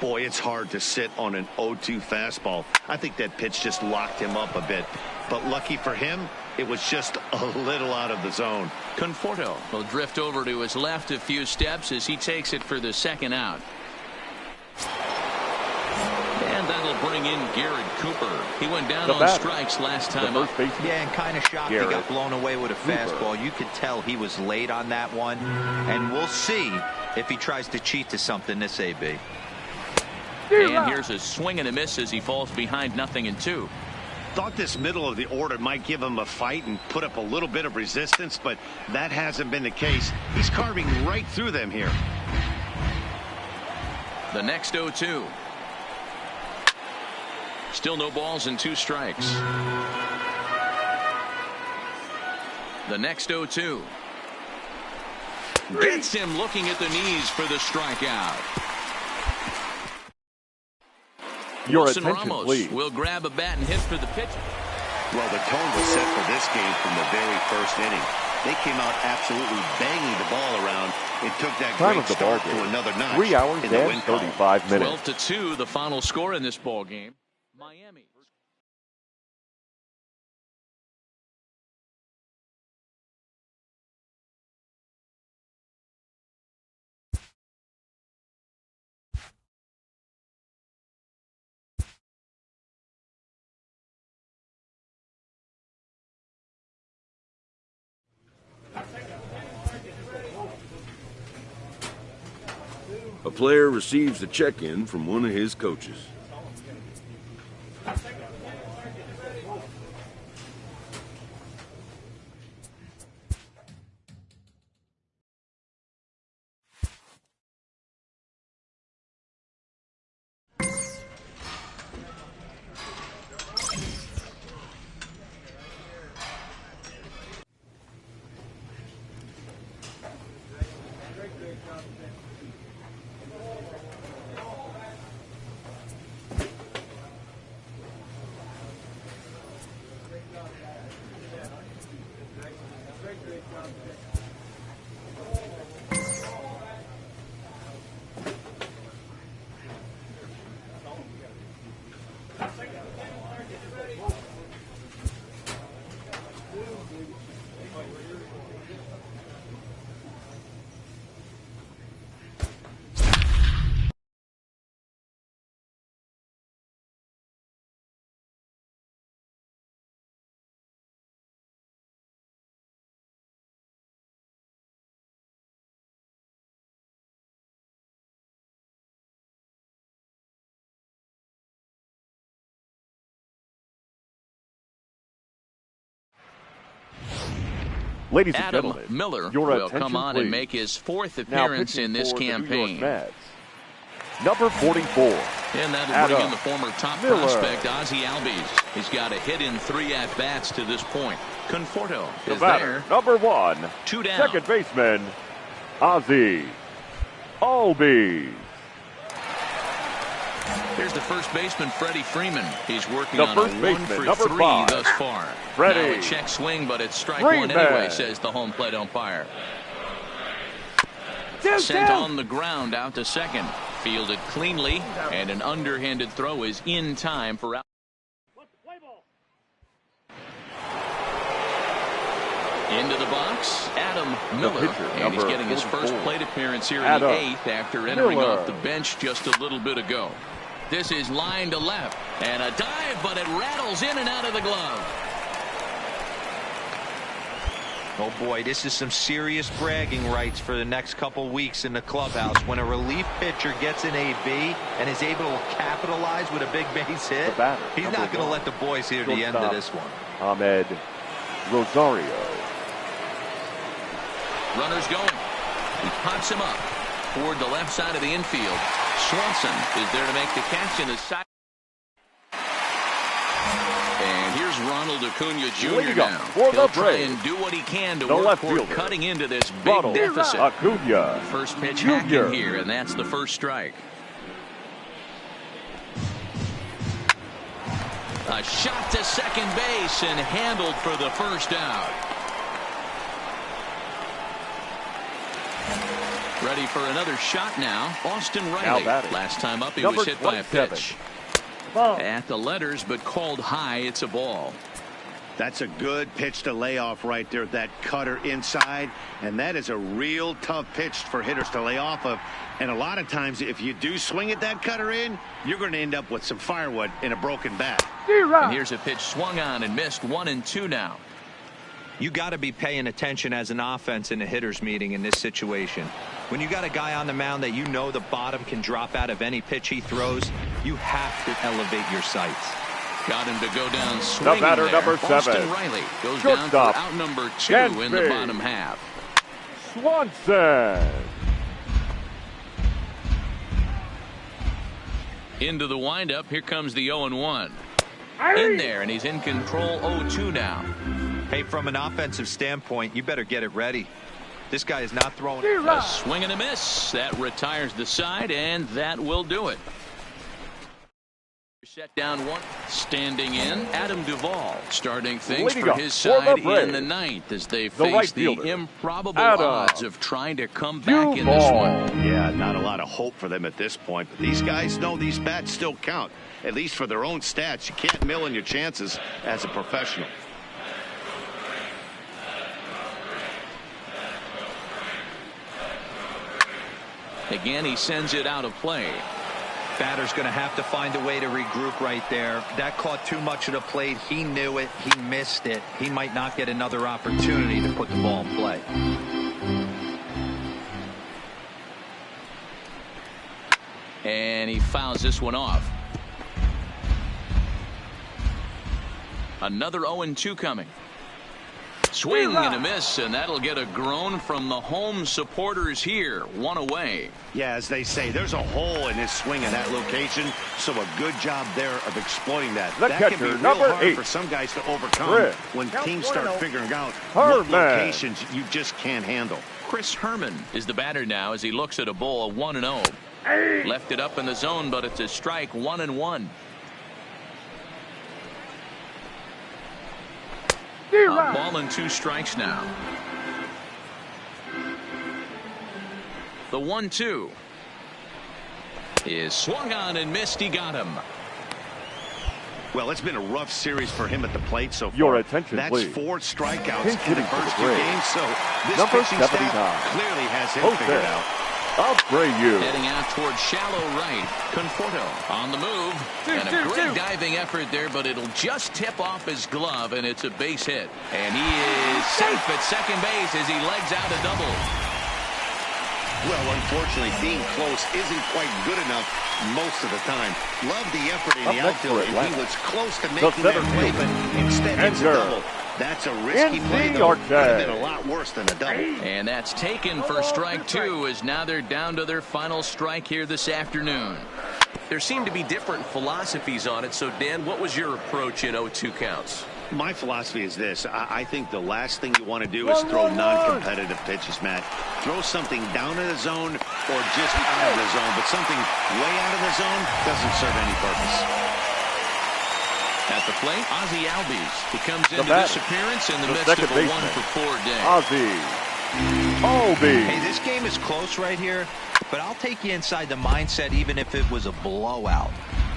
Boy, it's hard to sit on an 0-2 fastball. I think that pitch just locked him up a bit. But lucky for him, it was just a little out of the zone. Conforto will drift over to his left a few steps as he takes it for the second out. And that'll bring in Garrett Cooper. He went down on strikes last time up. Yeah, and kind of shocked he got blown away with a fastball. You could tell he was late on that one. And we'll see if he tries to cheat to something this AB. And here's a swing and a miss as he falls behind 0-2. Thought this middle of the order might give him a fight and put up a little bit of resistance, but that hasn't been the case. He's carving right through them here. The next 0-2. Still no balls and two strikes. The next 0-2. Gets him looking at the knees for the strikeout. Wilson Ramos will grab a bat and hit for the pitch. Well, the tone was set for this game from the very first inning. They came out absolutely banging the ball around. It took that great start to another notch. 3 hours and 35 minutes. 12-2, the final score in this ball game. Miami. A player receives a check-in from one of his coaches. Ladies and Adam gentlemen, Miller your will attention, come on please. and make his fourth appearance in this campaign. Number 44. And that'll Adam bring in the former top Miller. prospect, Ozzie Albies. He's got a hit in 3 at-bats to this point. Conforto The is batter, there. number 1, 2 down. second baseman, Ozzie Albies. Here's the first baseman, Freddie Freeman. He's working The on first a 1 baseman, for number 3 5. thus far. Freddie Now a check swing, but it's strike Freeman. 1 anyway, says the home plate umpire. Sent on the ground out to second. Fielded cleanly, and an underhanded throw is in time for out. Into the box, Adam Miller, pitcher, and he's number getting his first 44. plate appearance here in Adam the 8th after entering Miller. off the bench just a little bit ago. This is line to left, and a dive, but it rattles in and out of the glove. Oh boy, this is some serious bragging rights for the next couple weeks in the clubhouse. When a relief pitcher gets an AB and is able to capitalize with a big base hit, he's not going to let the boys hear the end of this one. Ahmed Rosario. Runner's going. He pops him up toward the left side of the infield. Swanson is there to make the catch in the side. And here's Ronald Acuna Jr. now. He'll try and do what he can to work toward cutting into this big deficit. Acuna. First pitch hacking here, and that's the first strike. A shot to second base and handled for the first out. Ready for another shot now. Austin Riley. Last time up he was hit by a pitch. At the letters, but called high. It's a ball. That's a good pitch to lay off right there. That cutter inside. And that is a real tough pitch for hitters to lay off of. And a lot of times, if you do swing at that cutter in, you're going to end up with some firewood in a broken bat. And here's a pitch swung on and missed. 1-2 now. You got to be paying attention as an offense in a hitter's meeting in this situation. When you got a guy on the mound that you know the bottom can drop out of any pitch he throws, you have to elevate your sights. Got him to go down swinging. The batter, there. number 7. Austin Riley goes down for out number 2 in the bottom half. Swanson. Into the windup. Here comes the 0-1. In there, and he's in control. 0-2 now. Hey, from an offensive standpoint, you better get it ready. This guy is not throwing. A swing and a miss. That retires the side, and that will do it. Set down one. Standing in, Adam Duvall. Starting things for his side in the 9th as they face the improbable odds of trying to come back in this one. Yeah, not a lot of hope for them at this point. But these guys know these bats still count, at least for their own stats. You can't mill in your chances as a professional. Again, he sends it out of play. Batter's going to have to find a way to regroup right there. That caught too much of the plate. He knew it. He missed it. He might not get another opportunity to put the ball in play. And he fouls this one off. Another 0-2 coming. Swing and a miss, and that'll get a groan from the home supporters here. One away. Yeah, as they say, there's a hole in his swing in that location, so a good job there of exploiting that. That can be real hard 8 for some guys to overcome when teams start figuring out what locations you just can't handle. Chris Herman is the batter now as he looks at a ball 1-0. Left it up in the zone, but it's a strike. 1-1. A ball and 2 strikes now. The 1-2 is swung on and missed. He got him. Well, it's been a rough series for him at the plate so far. Your attention, That's please. 4 strikeouts in the first 2 games, so this number pitching 79 staff clearly has him figured out. Heading out towards shallow right. Conforto on the move. And a great diving effort there, but it'll just tip off his glove, and it's a base hit. And he is safe at second base as he legs out a double. Well, unfortunately, being close isn't quite good enough most of the time. Love the effort in the outfield, and he was close to making that play, but instead it's a double. That's a risky play, though. Could have been a lot worse than a double. And that's taken for strike 2, as now they're down to their final strike here this afternoon. There seem to be different philosophies on it. So, Dan, what was your approach in 0-2 counts? My philosophy is this. I think the last thing you want to do is throw non-competitive pitches, Matt. Throw something down in the zone or just out of the zone, but something way out of the zone doesn't serve any purpose. At the plate, Ozzie Albies. He comes into this appearance in the midst of a 1-for-4 day. Ozzie Albies. Hey, this game is close right here, but I'll take you inside the mindset even if it was a blowout.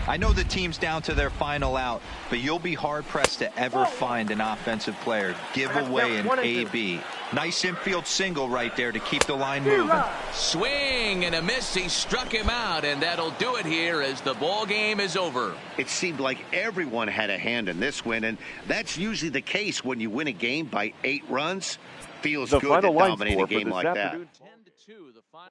I know the team's down to their final out, but you'll be hard-pressed to ever find an offensive player give away an AB. Nice infield single right there to keep the line moving. Swing and a miss. He struck him out, and that'll do it here as the ball game is over. It seemed like everyone had a hand in this win, and that's usually the case when you win a game by 8 runs. feels The good to final line dominate score a game for like this that. afternoon. 10-2, the final.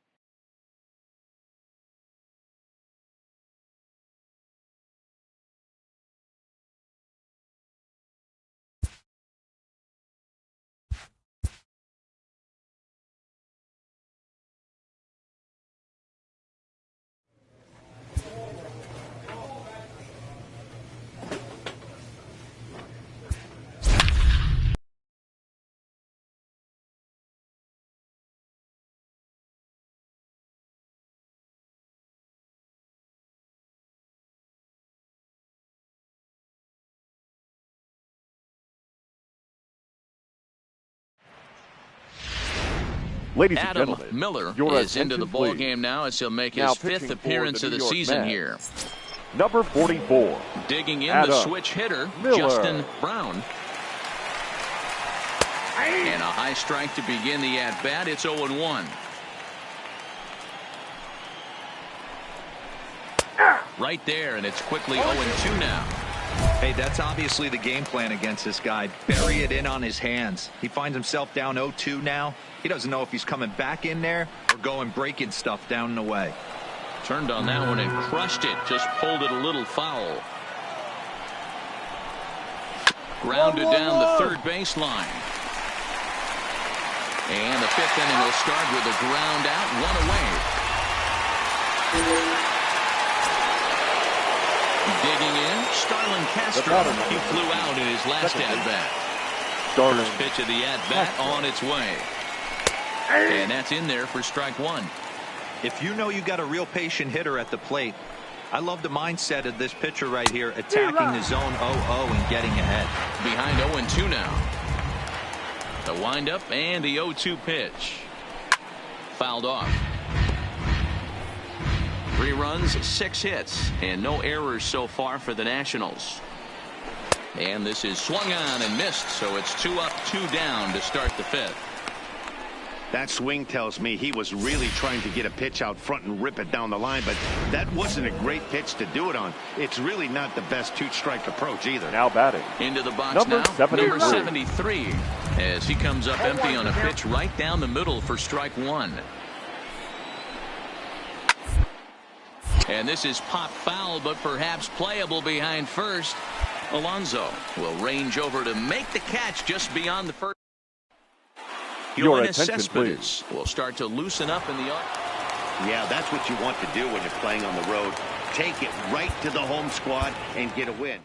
Ladies and Adam gentlemen, Miller your is into the attention, ball please. game now as he'll make Now his fifth pitching for appearance the of the New York season Mets. here. Number 44. Digging in Adam the switch hitter, Miller. Justin Brown. And a high strike to begin the at-bat. It's 0-1. Right there, and it's quickly 0-2 now. Hey, that's obviously the game plan against this guy. Bury it in on his hands. He finds himself down 0-2 now. He doesn't know if he's coming back in there or going breaking stuff down and away. Turned on that one and crushed it. Just pulled it a little foul. Grounded down the third baseline. And the fifth inning will start with a ground out, one away. Digging in, Starlin Castro. He flew out in his last at-bat. First pitch of the at-bat on its way. And that's in there for strike one. If you know you got a real patient hitter at the plate, I love the mindset of this pitcher right here, attacking the zone 0-0 and getting ahead. Behind 0-2 now. The windup and the 0-2 pitch. Fouled off. 3 runs, 6 hits, and no errors so far for the Nationals. And this is swung on and missed, so it's 2 up, 2 down to start the fifth. That swing tells me he was really trying to get a pitch out front and rip it down the line, but that wasn't a great pitch to do it on. It's really not the best 2-strike approach either. Now batting. Into the box Number now, 73. number 73, as he comes up empty on a pitch right down the middle for strike one. And this is pop foul, but perhaps playable behind first. Alonso will range over to make the catch just beyond the first. Your Yoenis attention, Cespedes will start to loosen up in the. Yeah, that's what you want to do when you're playing on the road. Take it right to the home squad and get a win.